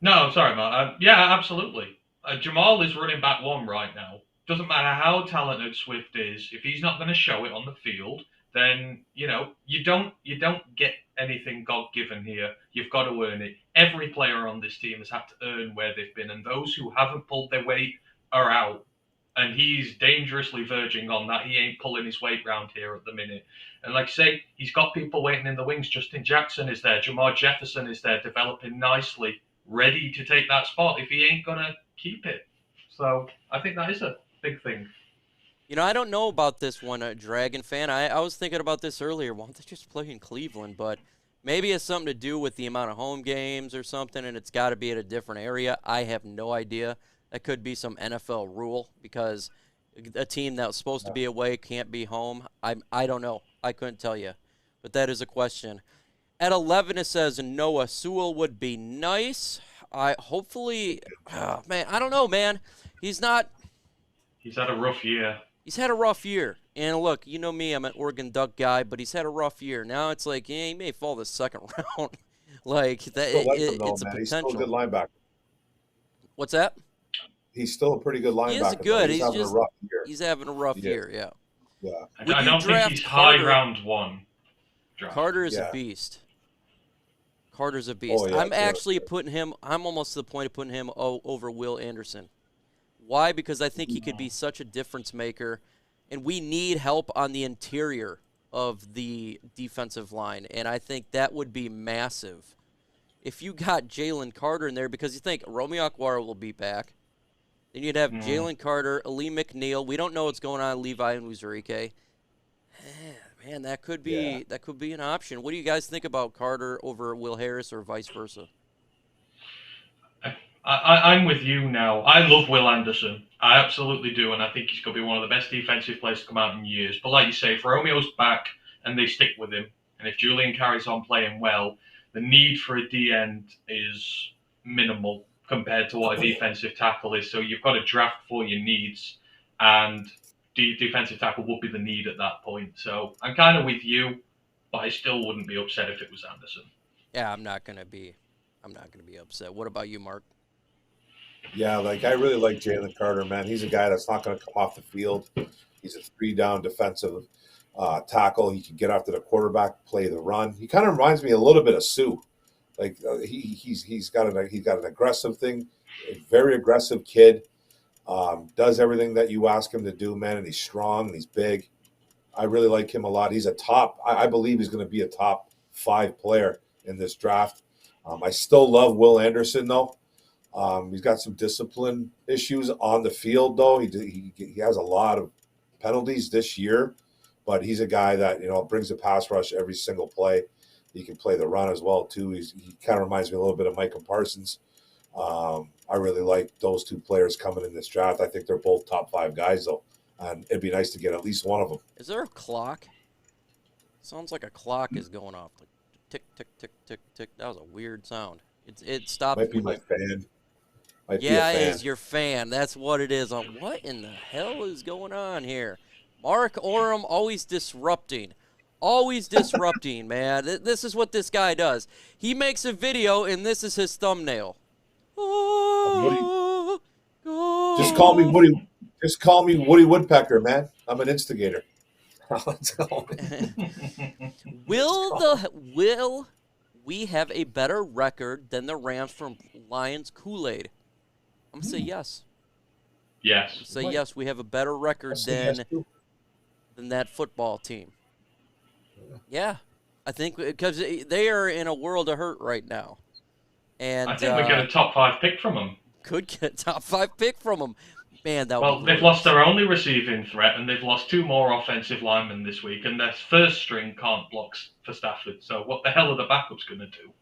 No, sorry, Matt. Yeah, absolutely. Jamal is running back 1 right now. Doesn't matter how talented Swift is. If he's not going to show it on the field, then you don't get anything God-given here. You've got to earn it. Every player on this team has had to earn where they've been, and those who haven't pulled their weight are out. And he's dangerously verging on that. He ain't pulling his weight round here at the minute. And like I say, he's got people waiting in the wings. Justin Jackson is there. Jamar Jefferson is there, developing nicely, ready to take that spot if he ain't going to keep it. So I think that is a big thing. I don't know about this one, Dragon fan. I was thinking about this earlier. Why don't they just play in Cleveland? But maybe it's something to do with the amount of home games or something, and it's got to be at a different area. I have no idea. That could be some NFL rule because a team that was supposed to be away can't be home. I don't know. I couldn't tell you. But that is a question. At 11, it says Noah Sewell would be nice. Hopefully, man, I don't know, man. He's not. He's had a rough year. He's had a rough year. And look, you know me, I'm an Oregon Duck guy, but he's had a rough year. Now it's like, yeah, he may fall the second round. Like that, it's a potential. He's still a good linebacker. What's that? He's still a pretty good linebacker. He is good. He's having a rough year. He's having a rough year. Yeah. Yeah. I don't think he's high round one. Draft. Carter is a beast. Carter's a beast. Oh, yeah, I'm actually putting him. I'm almost to the point of putting him over Will Anderson. Why? Because I think he could be such a difference maker, and we need help on the interior of the defensive line, and I think that would be massive if you got Jalen Carter in there, because you think Romeo Okwara will be back. Then you'd have Jalen Carter, Ali McNeil. We don't know what's going on Levi and Uzurike. Man, that could be an option. What do you guys think about Carter over Will Harris or vice versa? I'm with you now. I love Will Anderson. I absolutely do, and I think he's going to be one of the best defensive players to come out in years. But like you say, if Romeo's back and they stick with him, and if Julian carries on playing well, the need for a D-end is minimal compared to what a defensive tackle is. So you've got to draft for your needs, and defensive tackle would be the need at that point. So I'm kind of with you, but I still wouldn't be upset if it was Anderson. Yeah, I'm not gonna be upset. What about you, Mark? Yeah, like I really like Jalen Carter, man. He's a guy that's not going to come off the field. He's a 3-down defensive tackle. He can get after the quarterback, play the run. He kind of reminds me a little bit of Sue. Like he's got an aggressive thing, a very aggressive kid. Does everything that you ask him to do, man, and he's strong and he's big. I really like him a lot. He's a top. I believe he's going to be a top 5 player in this draft. I still love Will Anderson though. He's got some discipline issues on the field, though. He has a lot of penalties this year, but he's a guy that brings a pass rush every single play. He can play the run as well too. He kind of reminds me a little bit of Micah Parsons. I really like those 2 players coming in this draft. I think they're both top 5 guys, though, and it'd be nice to get at least one of them. Is there a clock? Sounds like a clock is going off. Like tick, tick, tick, tick, tick. That was a weird sound. It stopped. Might be my fan. Yeah, it is your fan. That's what it is. What in the hell is going on here? Mark Oram always disrupting. Always disrupting, man. This is what this guy does. He makes a video, and this is his thumbnail. Just call me Woody. Just call me Woody Woodpecker, man. I'm an instigator. Will we have a better record than the Rams from Lions Kool-Aid? I'm going to say yes. Yes. Say yes, we have a better record than that football team. Yeah. I think because they are in a world of hurt right now. And I think we get a top 5 pick from them. Could get a top 5 pick from them. Man, they've lost their only receiving threat, and they've lost 2 more offensive linemen this week, and their first string can't block for Stafford. So what the hell are the backups going to do?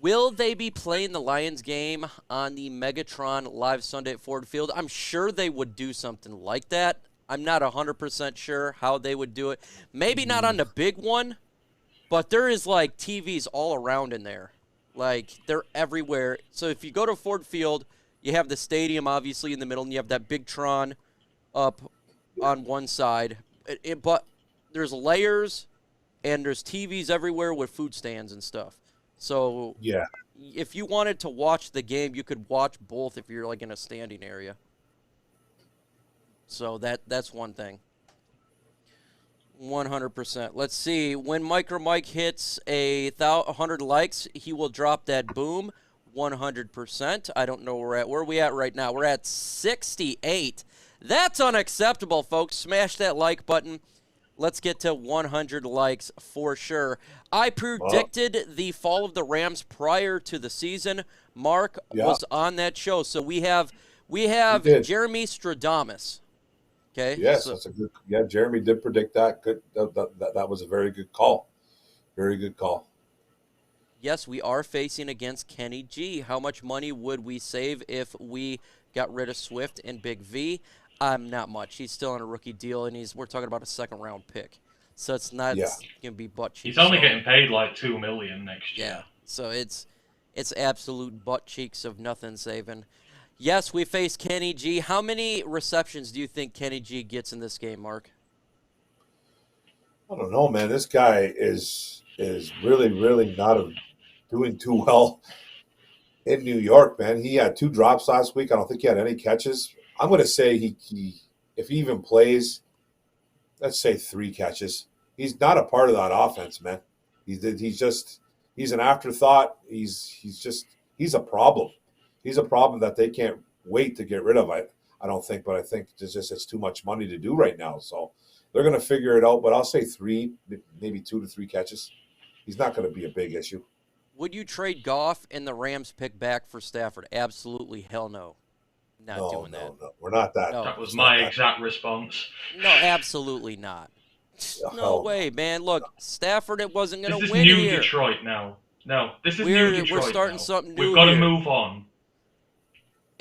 Will they be playing the Lions game on the Megatron live Sunday at Ford Field? I'm sure they would do something like that. I'm not 100% sure how they would do it. Maybe not on the big one, but there is like TVs all around in there. Like they're everywhere. So if you go to Ford Field, you have the stadium obviously in the middle, and you have that big Tron up on one side. But there's layers, and there's TVs everywhere with food stands and stuff. So yeah, if you wanted to watch the game, you could watch both if you're like in a standing area. So that's one thing. 100%. Let's see. When MicroMike hits 100 likes, he will drop that boom. 100%. I don't know where are we at right now. We're at 68. That's unacceptable, folks. Smash that like button. Let's get to 100 likes for sure. I predicted the fall of the Rams prior to the season. Mark was on that show. So we have Jeremy Stradamus. Okay. Yes, that's a good. Yeah, Jeremy did predict that. Good. That was a very good call. Very good call. Yes, we are facing against Kenny G. How much money would we save if we got rid of Swift and Big V? Not much. He's still on a rookie deal, and we're talking about a second-round pick. So it's not Yeah. going to be butt cheeks. He's only so, getting paid like $2 million next year. Yeah, so it's absolute butt cheeks of nothing saving. Yes, we face Kenny G. How many receptions do you think Kenny G gets in this game, Mark? I don't know, man. This guy is really, really not doing too well in New York, man. He had 2 drops last week. I don't think he had any catches. I'm going to say he if he even plays, let's say 3 catches. He's not a part of that offense, man. He's an afterthought. He's a problem. He's a problem that they can't wait to get rid of. I don't think, but I think it's too much money to do right now. So they're going to figure it out. But I'll say 3, maybe 2 to 3 catches. He's not going to be a big issue. Would you trade Goff and the Rams pick back for Stafford? Absolutely, hell no. Not doing that. No, we're not that. No. That was my exact response. No, absolutely not. No way, man. Look, Stafford, it wasn't going to This win is new here. Detroit now. No, this is new Detroit We're starting now. something new We've got to here. move on.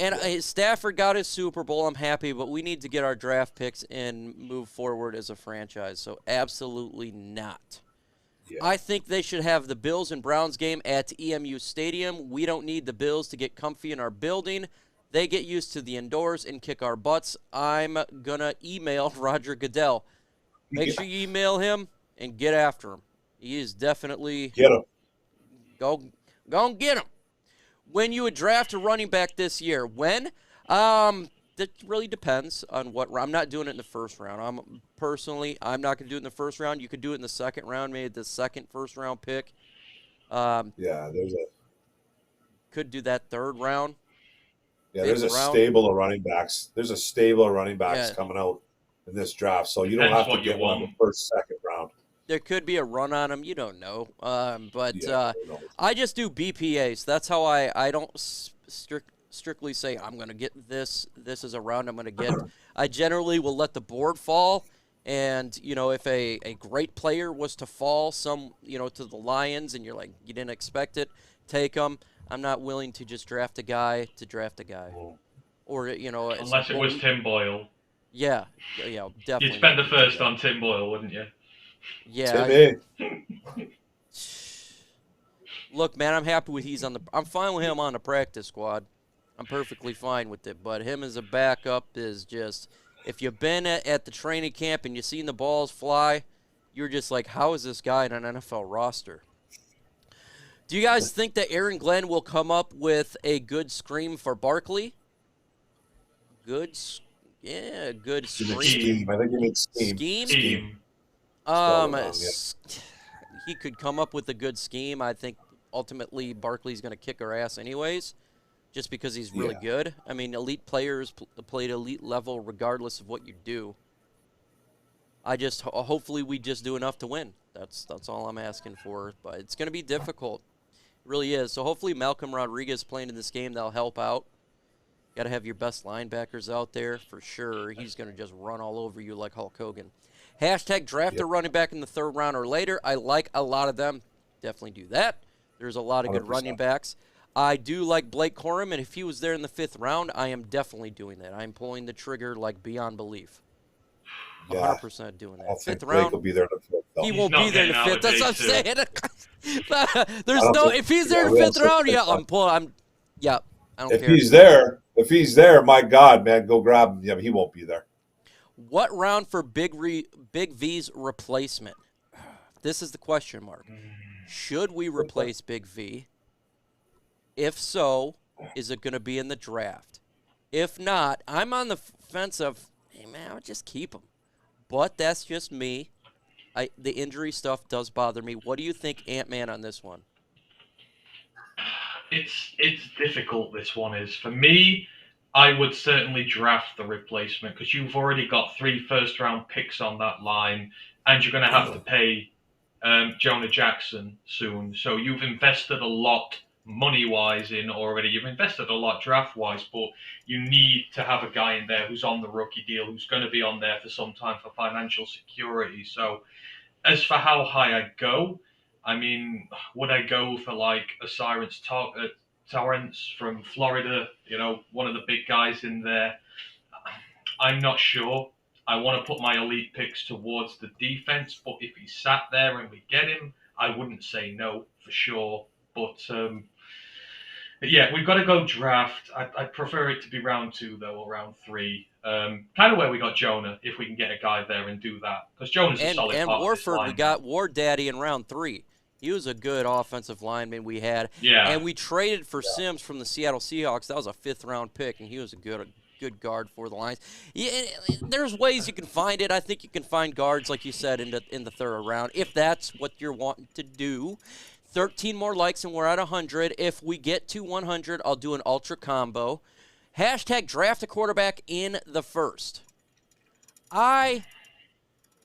And Stafford got his Super Bowl. I'm happy, but we need to get our draft picks and move forward as a franchise. So absolutely not. Yeah. I think they should have the Bills and Browns game at EMU Stadium. We don't need the Bills to get comfy in our building. They get used to the indoors and kick our butts. I'm going to email Roger Goodell. Make sure you email him and get after him. He is definitely... Get him. Go and get him. When you would draft a running back this year, when? That really depends on what round. I'm not doing it in the first round. I'm not going to do it in the first round. You could do it in the second round, maybe the second first-round pick. Could do that third round. There's a stable of running backs. There's a stable of running backs coming out in this draft, so you don't have to get one in the first, second round. There could be a run on him. You don't know. I just do BPAs. That's how I don't strictly say I'm going to get this. This is a round I'm going to get. I generally will let the board fall. And, if a great player was to fall to the Lions and you're like, you didn't expect it, take them. I'm not willing to just draft a guy to draft a guy. Or, unless it was Tim Boyle. Yeah, definitely. You'd spend the first on Tim Boyle, wouldn't you? Yeah. Look, man, I'm happy with I'm fine with him on the practice squad. I'm perfectly fine with it. But him as a backup is just, if you've been at the training camp and you've seen the balls fly, you're just like, how is this guy on an NFL roster? Do you guys think that Aaron Glenn will come up with a good scream for Barkley? Good scream. Scheme. I think he means scheme. He could come up with a good scheme. I think ultimately Barkley's going to kick our ass anyways, just because he's really good. I mean, elite players play at elite level regardless of what you do. Hopefully we just do enough to win. That's all I'm asking for. But it's going to be difficult. It really is. So hopefully Malcolm Rodriguez playing in this game, that'll help out. Got to have your best linebackers out there for sure. He's going to just run all over you like Hulk Hogan. Hashtag draft a running back in the third round or later. I like a lot of them. Definitely do that. There's a lot of good 100%. running backs. I do like Blake Corum, and if he was there in the 5th round, I am definitely doing that. I'm pulling the trigger like beyond belief. 100% doing that. I think 5th Blake round. will be there in the 5th. Though. He won't be there in the 5th. That's what I'm saying. If he's there in the 5th round, I'm pulling. I don't care. If he's there, my God, man, go grab him. Yeah, but he won't be there. What round for Big V's replacement? This is the question mark. Should we replace Big V? If so, is it going to be in the draft? If not, I'm on the fence of, hey, man, I'll just keep him. But that's just me. The injury stuff does bother me. What do you think, Ant-Man, on this one? It's difficult, this one is. For me, I would certainly draft the replacement because you've already got 3 first-round picks on that line, and you're going to have to pay Jonah Jackson soon. So you've invested a lot money-wise in already. You've invested a lot draft-wise, but you need to have a guy in there who's on the rookie deal, who's going to be on there for some time for financial security. So as for how high I go, I mean, would I go for like a Torrance from Florida? You know, one of the big guys in there. I'm not sure. I want to put my elite picks towards the defense, but if he sat there and we get him, I wouldn't say no for sure. But yeah, we've got to go draft. I'd prefer it to be round 2 though, or round 3. Kind of where we got Jonah, if we can get a guy there and do that, because Jonah's a solid and part of this Warford, line. we got War Daddy in round 3. He was a good offensive lineman we had. Yeah. And we traded for Sims from the Seattle Seahawks. That was a 5th-round pick, and he was a good guard for the Lions. Yeah, there's ways you can find it. I think you can find guards, like you said, in the 3rd round, if that's what you're wanting to do. 13 more likes, and we're at 100. If we get to 100, I'll do an ultra combo. Hashtag draft a quarterback in the 1st.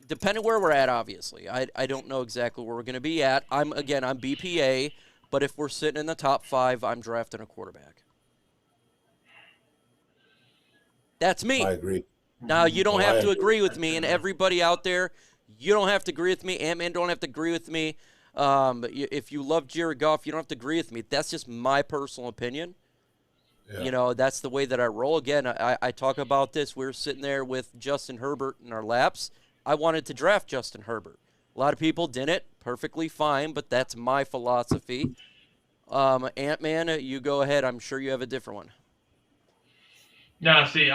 Depending where we're at, obviously. I don't know exactly where we're going to be at. I'm BPA, but if we're sitting in the top 5, I'm drafting a quarterback. That's me. I agree. Now, you don't have to agree with me, and everybody out there, you don't have to agree with me. Ant-Man don't have to agree with me. If you love Jared Goff, you don't have to agree with me. That's just my personal opinion. Yeah. You know, that's the way that I roll. Again, I talk about this. We were sitting there with Justin Herbert in our laps. I wanted to draft Justin Herbert. A lot of people didn't. Perfectly fine, but that's my philosophy. Ant-Man, you go ahead. I'm sure you have a different one. No, see,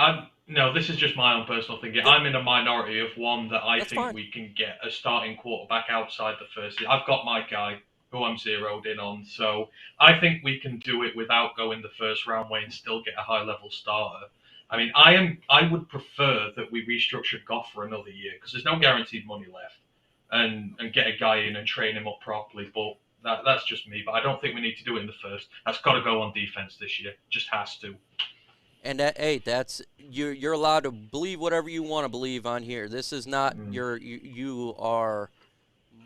this is just my own personal thinking. I'm in a minority of one that I think we can get a starting quarterback outside the 1st. I've got my guy who I'm zeroed in on, so I think we can do it without going the 1st round way and still get a high-level starter. I mean, I would prefer that we restructure Goff for another year because there's no guaranteed money left, and get a guy in and train him up properly. But that's just me. But I don't think we need to do it in the 1st. That's got to go on defense this year. Just has to. And that's you're allowed to believe whatever you want to believe on here. This is not you are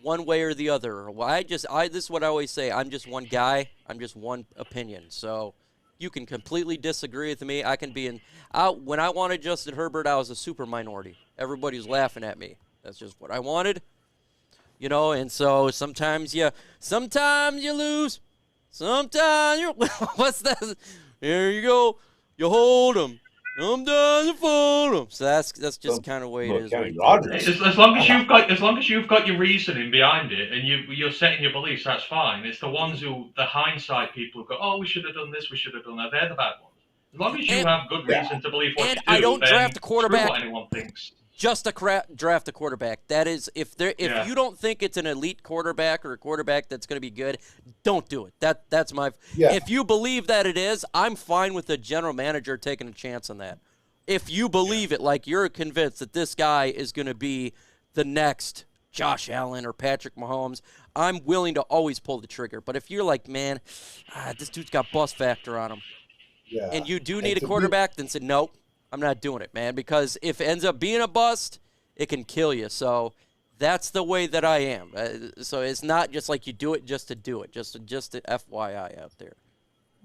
one way or the other. Well, this is what I always say. I'm just one guy. I'm just one opinion. So you can completely disagree with me. I can be when I wanted Justin Herbert, I was a super minority. Everybody was laughing at me. That's just what I wanted. You know, and so sometimes you lose. Sometimes you what's that? Here you go. You hold them. Sometimes you fold them. So that's just kind of the way it is. As long as you've got your reasoning behind it and you're setting your beliefs, that's fine. It's the ones the hindsight people who go, oh, we should have done this, we should have done that. They're the bad ones. As long as you have good reason to believe what you do, I don't draft a quarterback. Screw what anyone thinks. Just a draft a quarterback. That is, if you don't think it's an elite quarterback or a quarterback that's going to be good, don't do it. That's my. Yeah. If you believe that it is, I'm fine with the general manager taking a chance on that. If you believe it, like you're convinced that this guy is going to be the next Josh Allen or Patrick Mahomes, I'm willing to always pull the trigger. But if you're like, man, this dude's got bust factor on him, and you do need a quarterback, then say nope. I'm not doing it, man, because if it ends up being a bust, it can kill you. So that's the way that I am. So it's not just like you do it just to do it, just to FYI out there.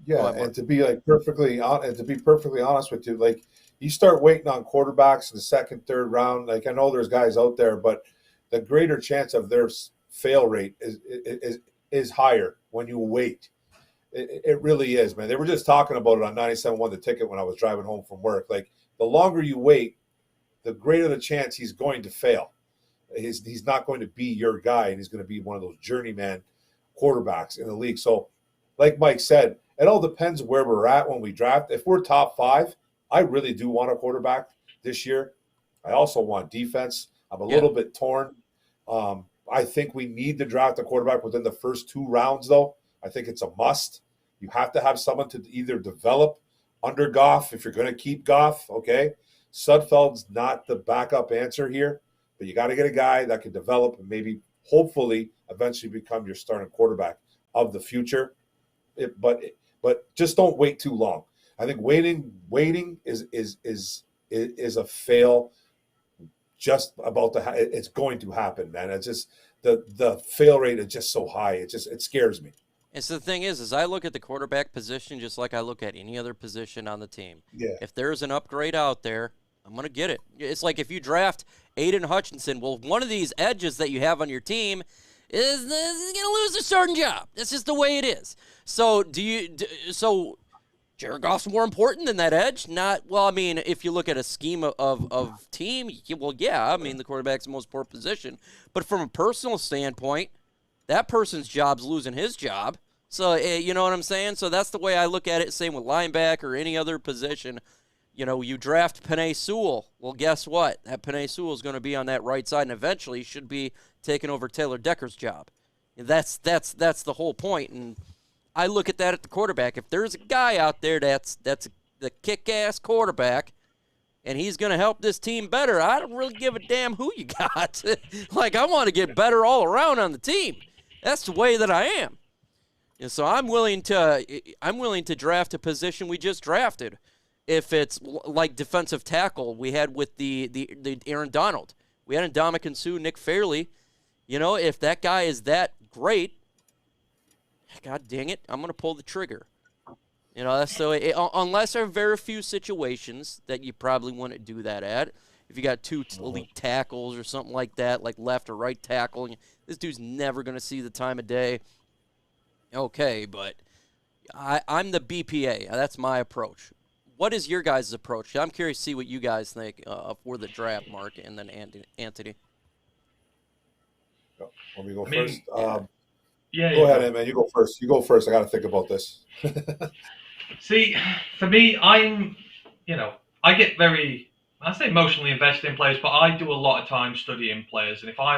Yeah, and to be perfectly honest with you, like you start waiting on quarterbacks in the 2nd, 3rd round. Like I know there's guys out there, but the greater chance of their fail rate is higher when you wait. It really is, man. They were just talking about it on 97.1 The Ticket when I was driving home from work. Like, the longer you wait, the greater the chance he's going to fail. He's not going to be your guy, and he's going to be one of those journeyman quarterbacks in the league. So, like Mike said, it all depends where we're at when we draft. If we're top 5, I really do want a quarterback this year. I also want defense. I'm a little bit torn. I think we need to draft a quarterback within the first 2 rounds, though. I think it's a must. You have to have someone to either develop under Goff if you're going to keep Goff, okay? Sudfeld's not the backup answer here, but you got to get a guy that can develop and maybe, hopefully, eventually become your starting quarterback of the future. But just don't wait too long. I think waiting is a fail. Just about it's going to happen, man. It's just the fail rate is just so high. It scares me. And so the thing is I look at the quarterback position just like I look at any other position on the team. Yeah. If there's an upgrade out there, I'm going to get it. It's like if you draft Aidan Hutchinson, well, one of these edges that you have on your team, is going to lose their starting job. That's just the way it is. So so Jared Goff's more important than that edge? Not, well, I mean, if you look at a scheme of team, well, yeah, I mean, the quarterback's the most important position. But from a personal standpoint, that person's job's losing his job. So, you know what I'm saying? So that's the way I look at it. Same with linebacker or any other position. You know, you draft Penei Sewell. Well, guess what? That Penei Sewell is going to be on that right side, and eventually should be taking over Taylor Decker's job. That's the whole point. And I look at that at the quarterback. If there's a guy out there that's the kick-ass quarterback, and he's going to help this team better, I don't really give a damn who you got. Like, I want to get better all around on the team. That's the way that I am. And so I'm willing to draft a position we just drafted. If it's like defensive tackle we had with the Aaron Donald. We had Ndamukong Suh, Nick Fairley. You know, if that guy is that great, God dang it, I'm going to pull the trigger. You know, so unless there are very few situations that you probably wouldn't do that at. If you got two elite tackles or something like that, like left or right tackle, this dude's never going to see the time of day. Okay, but I'm the BPA. That's my approach. What is your guys' approach? I'm curious to see what you guys think for the draft, Mark, and then Anthony. Let me go first. Yeah. Go ahead, man. You go first. You go first. I got to think about this. See, for me, I get very, I say emotionally invested in players, but I do a lot of time studying players. And if I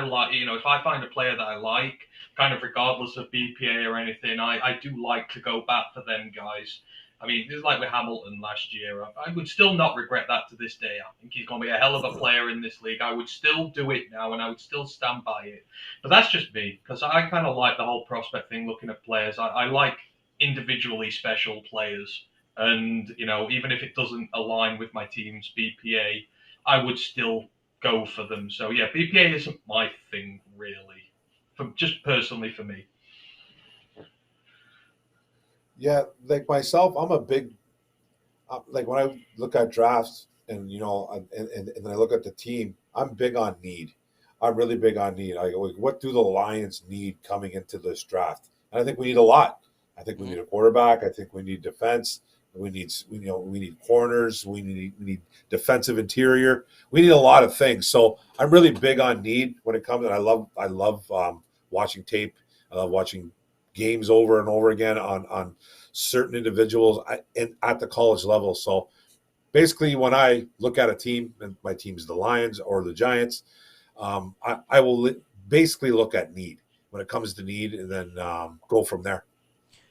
find a player that I like, kind of regardless of BPA or anything, I do like to go back for them guys. I mean, this is like with Hamilton last year. I would still not regret that to this day. I think he's going to be a hell of a player in this league. I would still do it now, and I would still stand by it. But that's just me, because I kind of like the whole prospect thing, looking at players. I like individually special players. And, you know, even if it doesn't align with my team's BPA, I would still go for them. So, yeah, BPA isn't my thing, really, just personally for me. Yeah, like myself, I'm a big like when I look at drafts and and I look at the team, I'm big on need. I'm really big on need. I go, what do the Lions need coming into this draft? And I think we need a lot. I think we need a quarterback. I think we need defense. We need corners. We need defensive interior. We need a lot of things. So I'm really big on need when it comes. And I love watching tape. I love watching games over and over again on certain individuals at the college level. So basically, when I look at a team, and my team is the Lions or the Giants, I will basically look at need when it comes to need, and then go from there.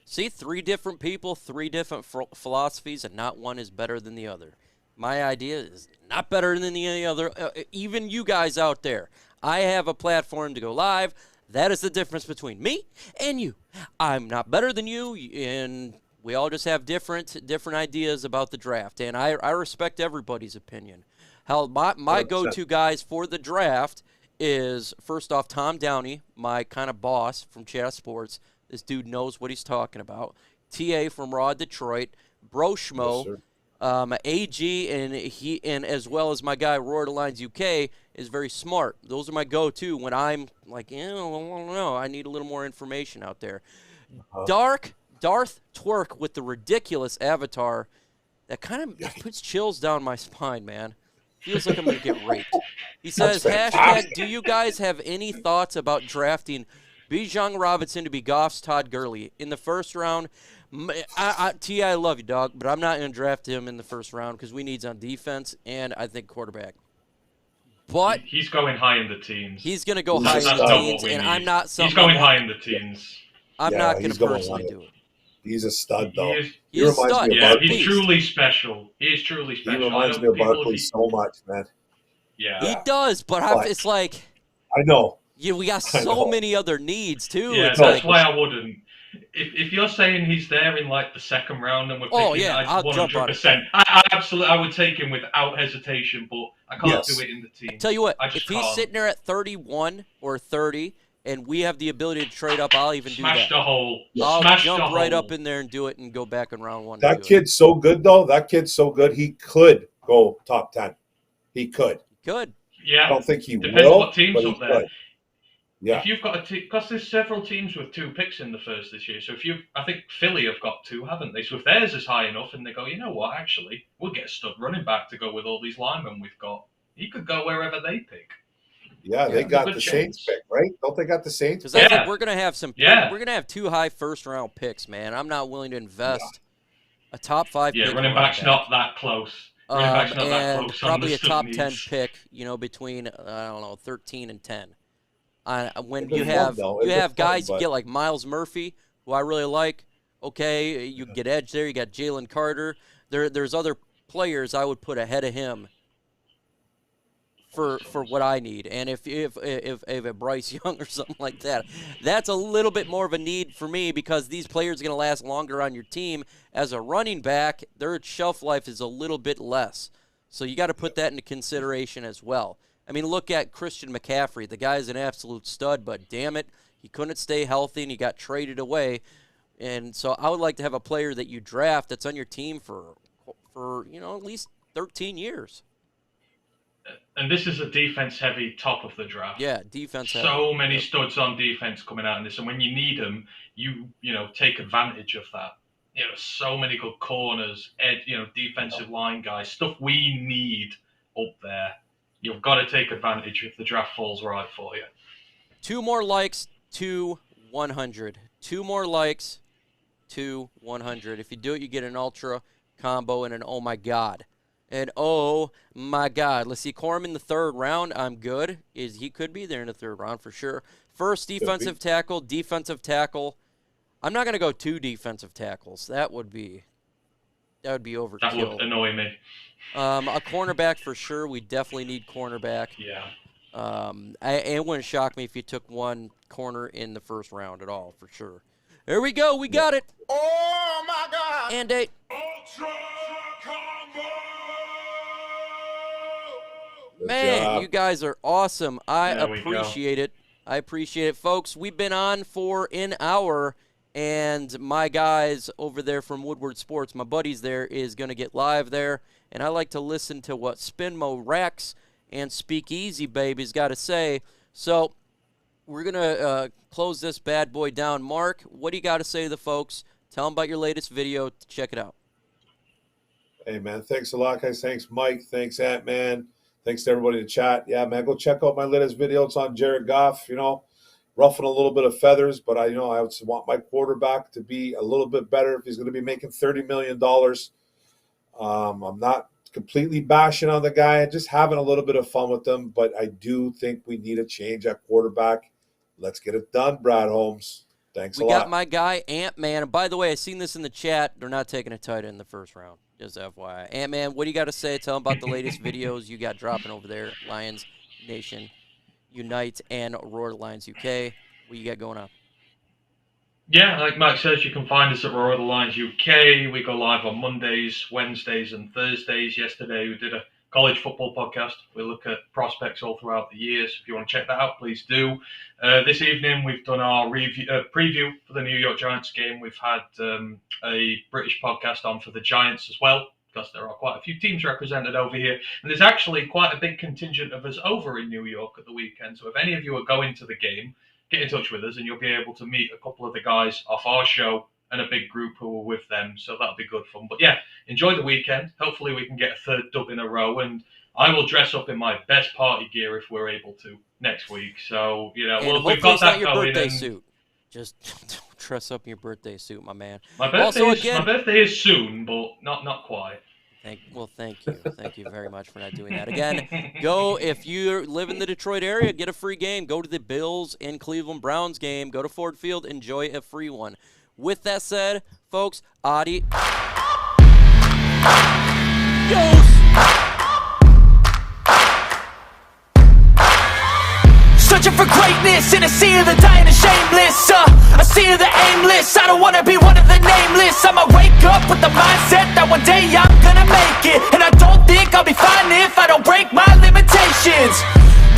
See, 3 different people, 3 different philosophies, and not one is better than the other. My idea is not better than the other. Even you guys out there, I have a platform to go live. That is the difference between me and you. I'm not better than you, and we all just have different ideas about the draft, and I respect everybody's opinion. Hell, my go-to guys for the draft is, first off, Tom Downey, my kind of boss from Chat Sports. This dude knows what he's talking about. TA from Raw Detroit, Bro Schmo, AG, and as well as my guy Roar to Lines UK is very smart. Those are my go-to when I'm like, I don't know, I need a little more information out there. Darth Twerk with the ridiculous avatar that kind of puts chills down my spine, man. Feels like I'm going to get raped. He says, hashtag, do you guys have any thoughts about drafting Bijan Robinson to be Goff's Todd Gurley in the first round? T, I love you, dog, but I'm not going to draft him in the first round because we need on defense and I think quarterback. But he's going high in the teens. He's going to go high in the teens, and I'm not something. He's going high in the teens. I'm not going to personally do it. He's a stud, though. He is a stud. Yeah, he's truly special. He is truly special. He reminds me of Barkley so much, man. Yeah. He does, but it's like... I know. Yeah, we got so many other needs, too. Yeah, it's that's why I wouldn't. If you're saying he's there in like the second round and we're picking, I'll 100%. jump on it. I would take him without hesitation, but I can't do it in the team. Tell you what, if he's sitting there at 31 or 30 and we have the ability to trade up, I'll even do that. Smash the hole. I'll jump right up in there and do it and go back in round 1. That kid's so good, though. That kid's so good. He could go top 10. He could. He could. Yeah. I don't think he Depends will. what team's but up there. Could. Yeah. If you've got a team, because there's several teams with 2 picks in the first this year. So I think Philly have got 2, haven't they? So if theirs is high enough, and they go, you know what, actually, we'll get a stud running back to go with all these linemen we've got. He could go wherever they pick. Yeah, they got the Saints pick, right? Don't they got the Saints? Because I think we're gonna have some. Yeah. We're gonna have 2 high first-round picks, man. I'm not willing to invest a top 5. Yeah, pick running back's not that close. Running back's not that and close. probably a top needs. 10 pick. Between I don't know 13 and 10. When It'd you be have fun, though. you It'd be have guys fun, you but- get like Miles Murphy, who I really like. Okay, you get edge there. You got Jalen Carter. There's other players I would put ahead of him for what I need. And if a Bryce Young or something like that, that's a little bit more of a need for me, because these players are going to last longer on your team. As a running back, their shelf life is a little bit less. So you got to put that into consideration as well. I mean, look at Christian McCaffrey. The guy's an absolute stud, but damn it, he couldn't stay healthy and he got traded away. And so I would like to have a player that you draft that's on your team for at least 13 years. And this is a defense-heavy top of the draft. Yeah, defense. So many studs on defense coming out in this, and when you need them, you take advantage of that. So many good corners, defensive line guys, stuff we need up there. You've got to take advantage if the draft falls right for you. 2 more likes to 100. 2 more likes to 100. If you do it, you get an ultra combo and an oh my god. And oh my god. Let's see, Corum in the 3rd round. I'm good. He could be there in the 3rd round for sure. First defensive tackle. I'm not going to go 2 defensive tackles. That would be overkill. That would annoy me. A cornerback for sure. We definitely need cornerback. Yeah. It wouldn't shock me if you took 1 corner in the 1st round at all, for sure. There we go. We got it. Oh my God! And a Ultra combo! man, you guys are awesome. I There we go. appreciate it. I appreciate it, folks. We've been on for an hour, and my guys over there from Woodward Sports, my buddies there, is going to get live there, and I like to listen to what Spinmo Rex and Speakeasy Baby's got to say. So we're going to close this bad boy down. Mark, what do you got to say to the folks? Tell them about your latest video. Check it out. Hey, man, thanks a lot, guys. Thanks, Mike. Thanks, Ant-Man. Thanks to everybody in the chat. Yeah, man, go check out my latest video. It's on Jared Goff, roughing a little bit of feathers, but I would want my quarterback to be a little bit better if he's going to be making $30 million. I'm not completely bashing on the guy, just having a little bit of fun with him, but I do think we need a change at quarterback. Let's get it done, Brad Holmes. Thanks a lot. We got my guy, Ant-Man. And by the way, I seen this in the chat. They're not taking a tight end in the 1st round. Just FYI. Ant-Man, what do you got to say? Tell them about the latest videos you got dropping over there. Lions Nation Unite and Roar Lions UK. What you got going on? Yeah, like Mike says, you can find us at Roar the Lions UK. We go live on Mondays, Wednesdays, and Thursdays. Yesterday, we did a college football podcast. We look at prospects all throughout the years. If you want to check that out, please do. This evening, we've done our preview for the New York Giants game. We've had a British podcast on for the Giants as well, because there are quite a few teams represented over here. And there's actually quite a big contingent of us over in New York at the weekend. So if any of you are going to the game, get in touch with us and you'll be able to meet a couple of the guys off our show and a big group who were with them. So that'll be good fun. But yeah, enjoy the weekend. Hopefully we can get a 3rd dub in a row. And I will dress up in my best party gear if we're able to next week. So, we've got that your going. birthday suit. Just don't dress up in your birthday suit, my man. My birthday is soon, but not quite. Thank you. Thank you very much for not doing that. Again, go, if you live in the Detroit area, get a free game. Go to the Bills and Cleveland Browns game. Go to Ford Field. Enjoy a free one. With that said, folks, adios. Searching for greatness in a sea of the dying and shameless, a sea of the aimless. I don't wanna be one of the nameless. I'ma wake up with the mindset that one day I'm gonna make it, and I don't think I'll be fine if I don't break my limitations.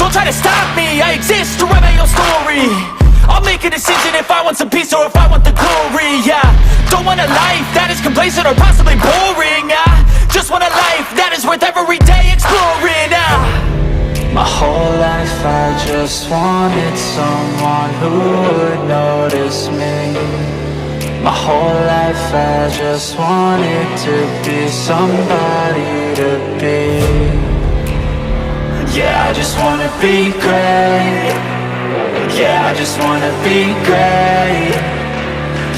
Don't try to stop me, I exist to write my own story. I'll make a decision if I want some peace or if I want the glory. Yeah, don't want a life that is complacent or possibly boring. I just want a life that is worth every day exploring. My whole life I just wanted someone who would notice me. My whole life I just wanted to be somebody to be. Yeah, I just wanna be great. Yeah, I just wanna be great.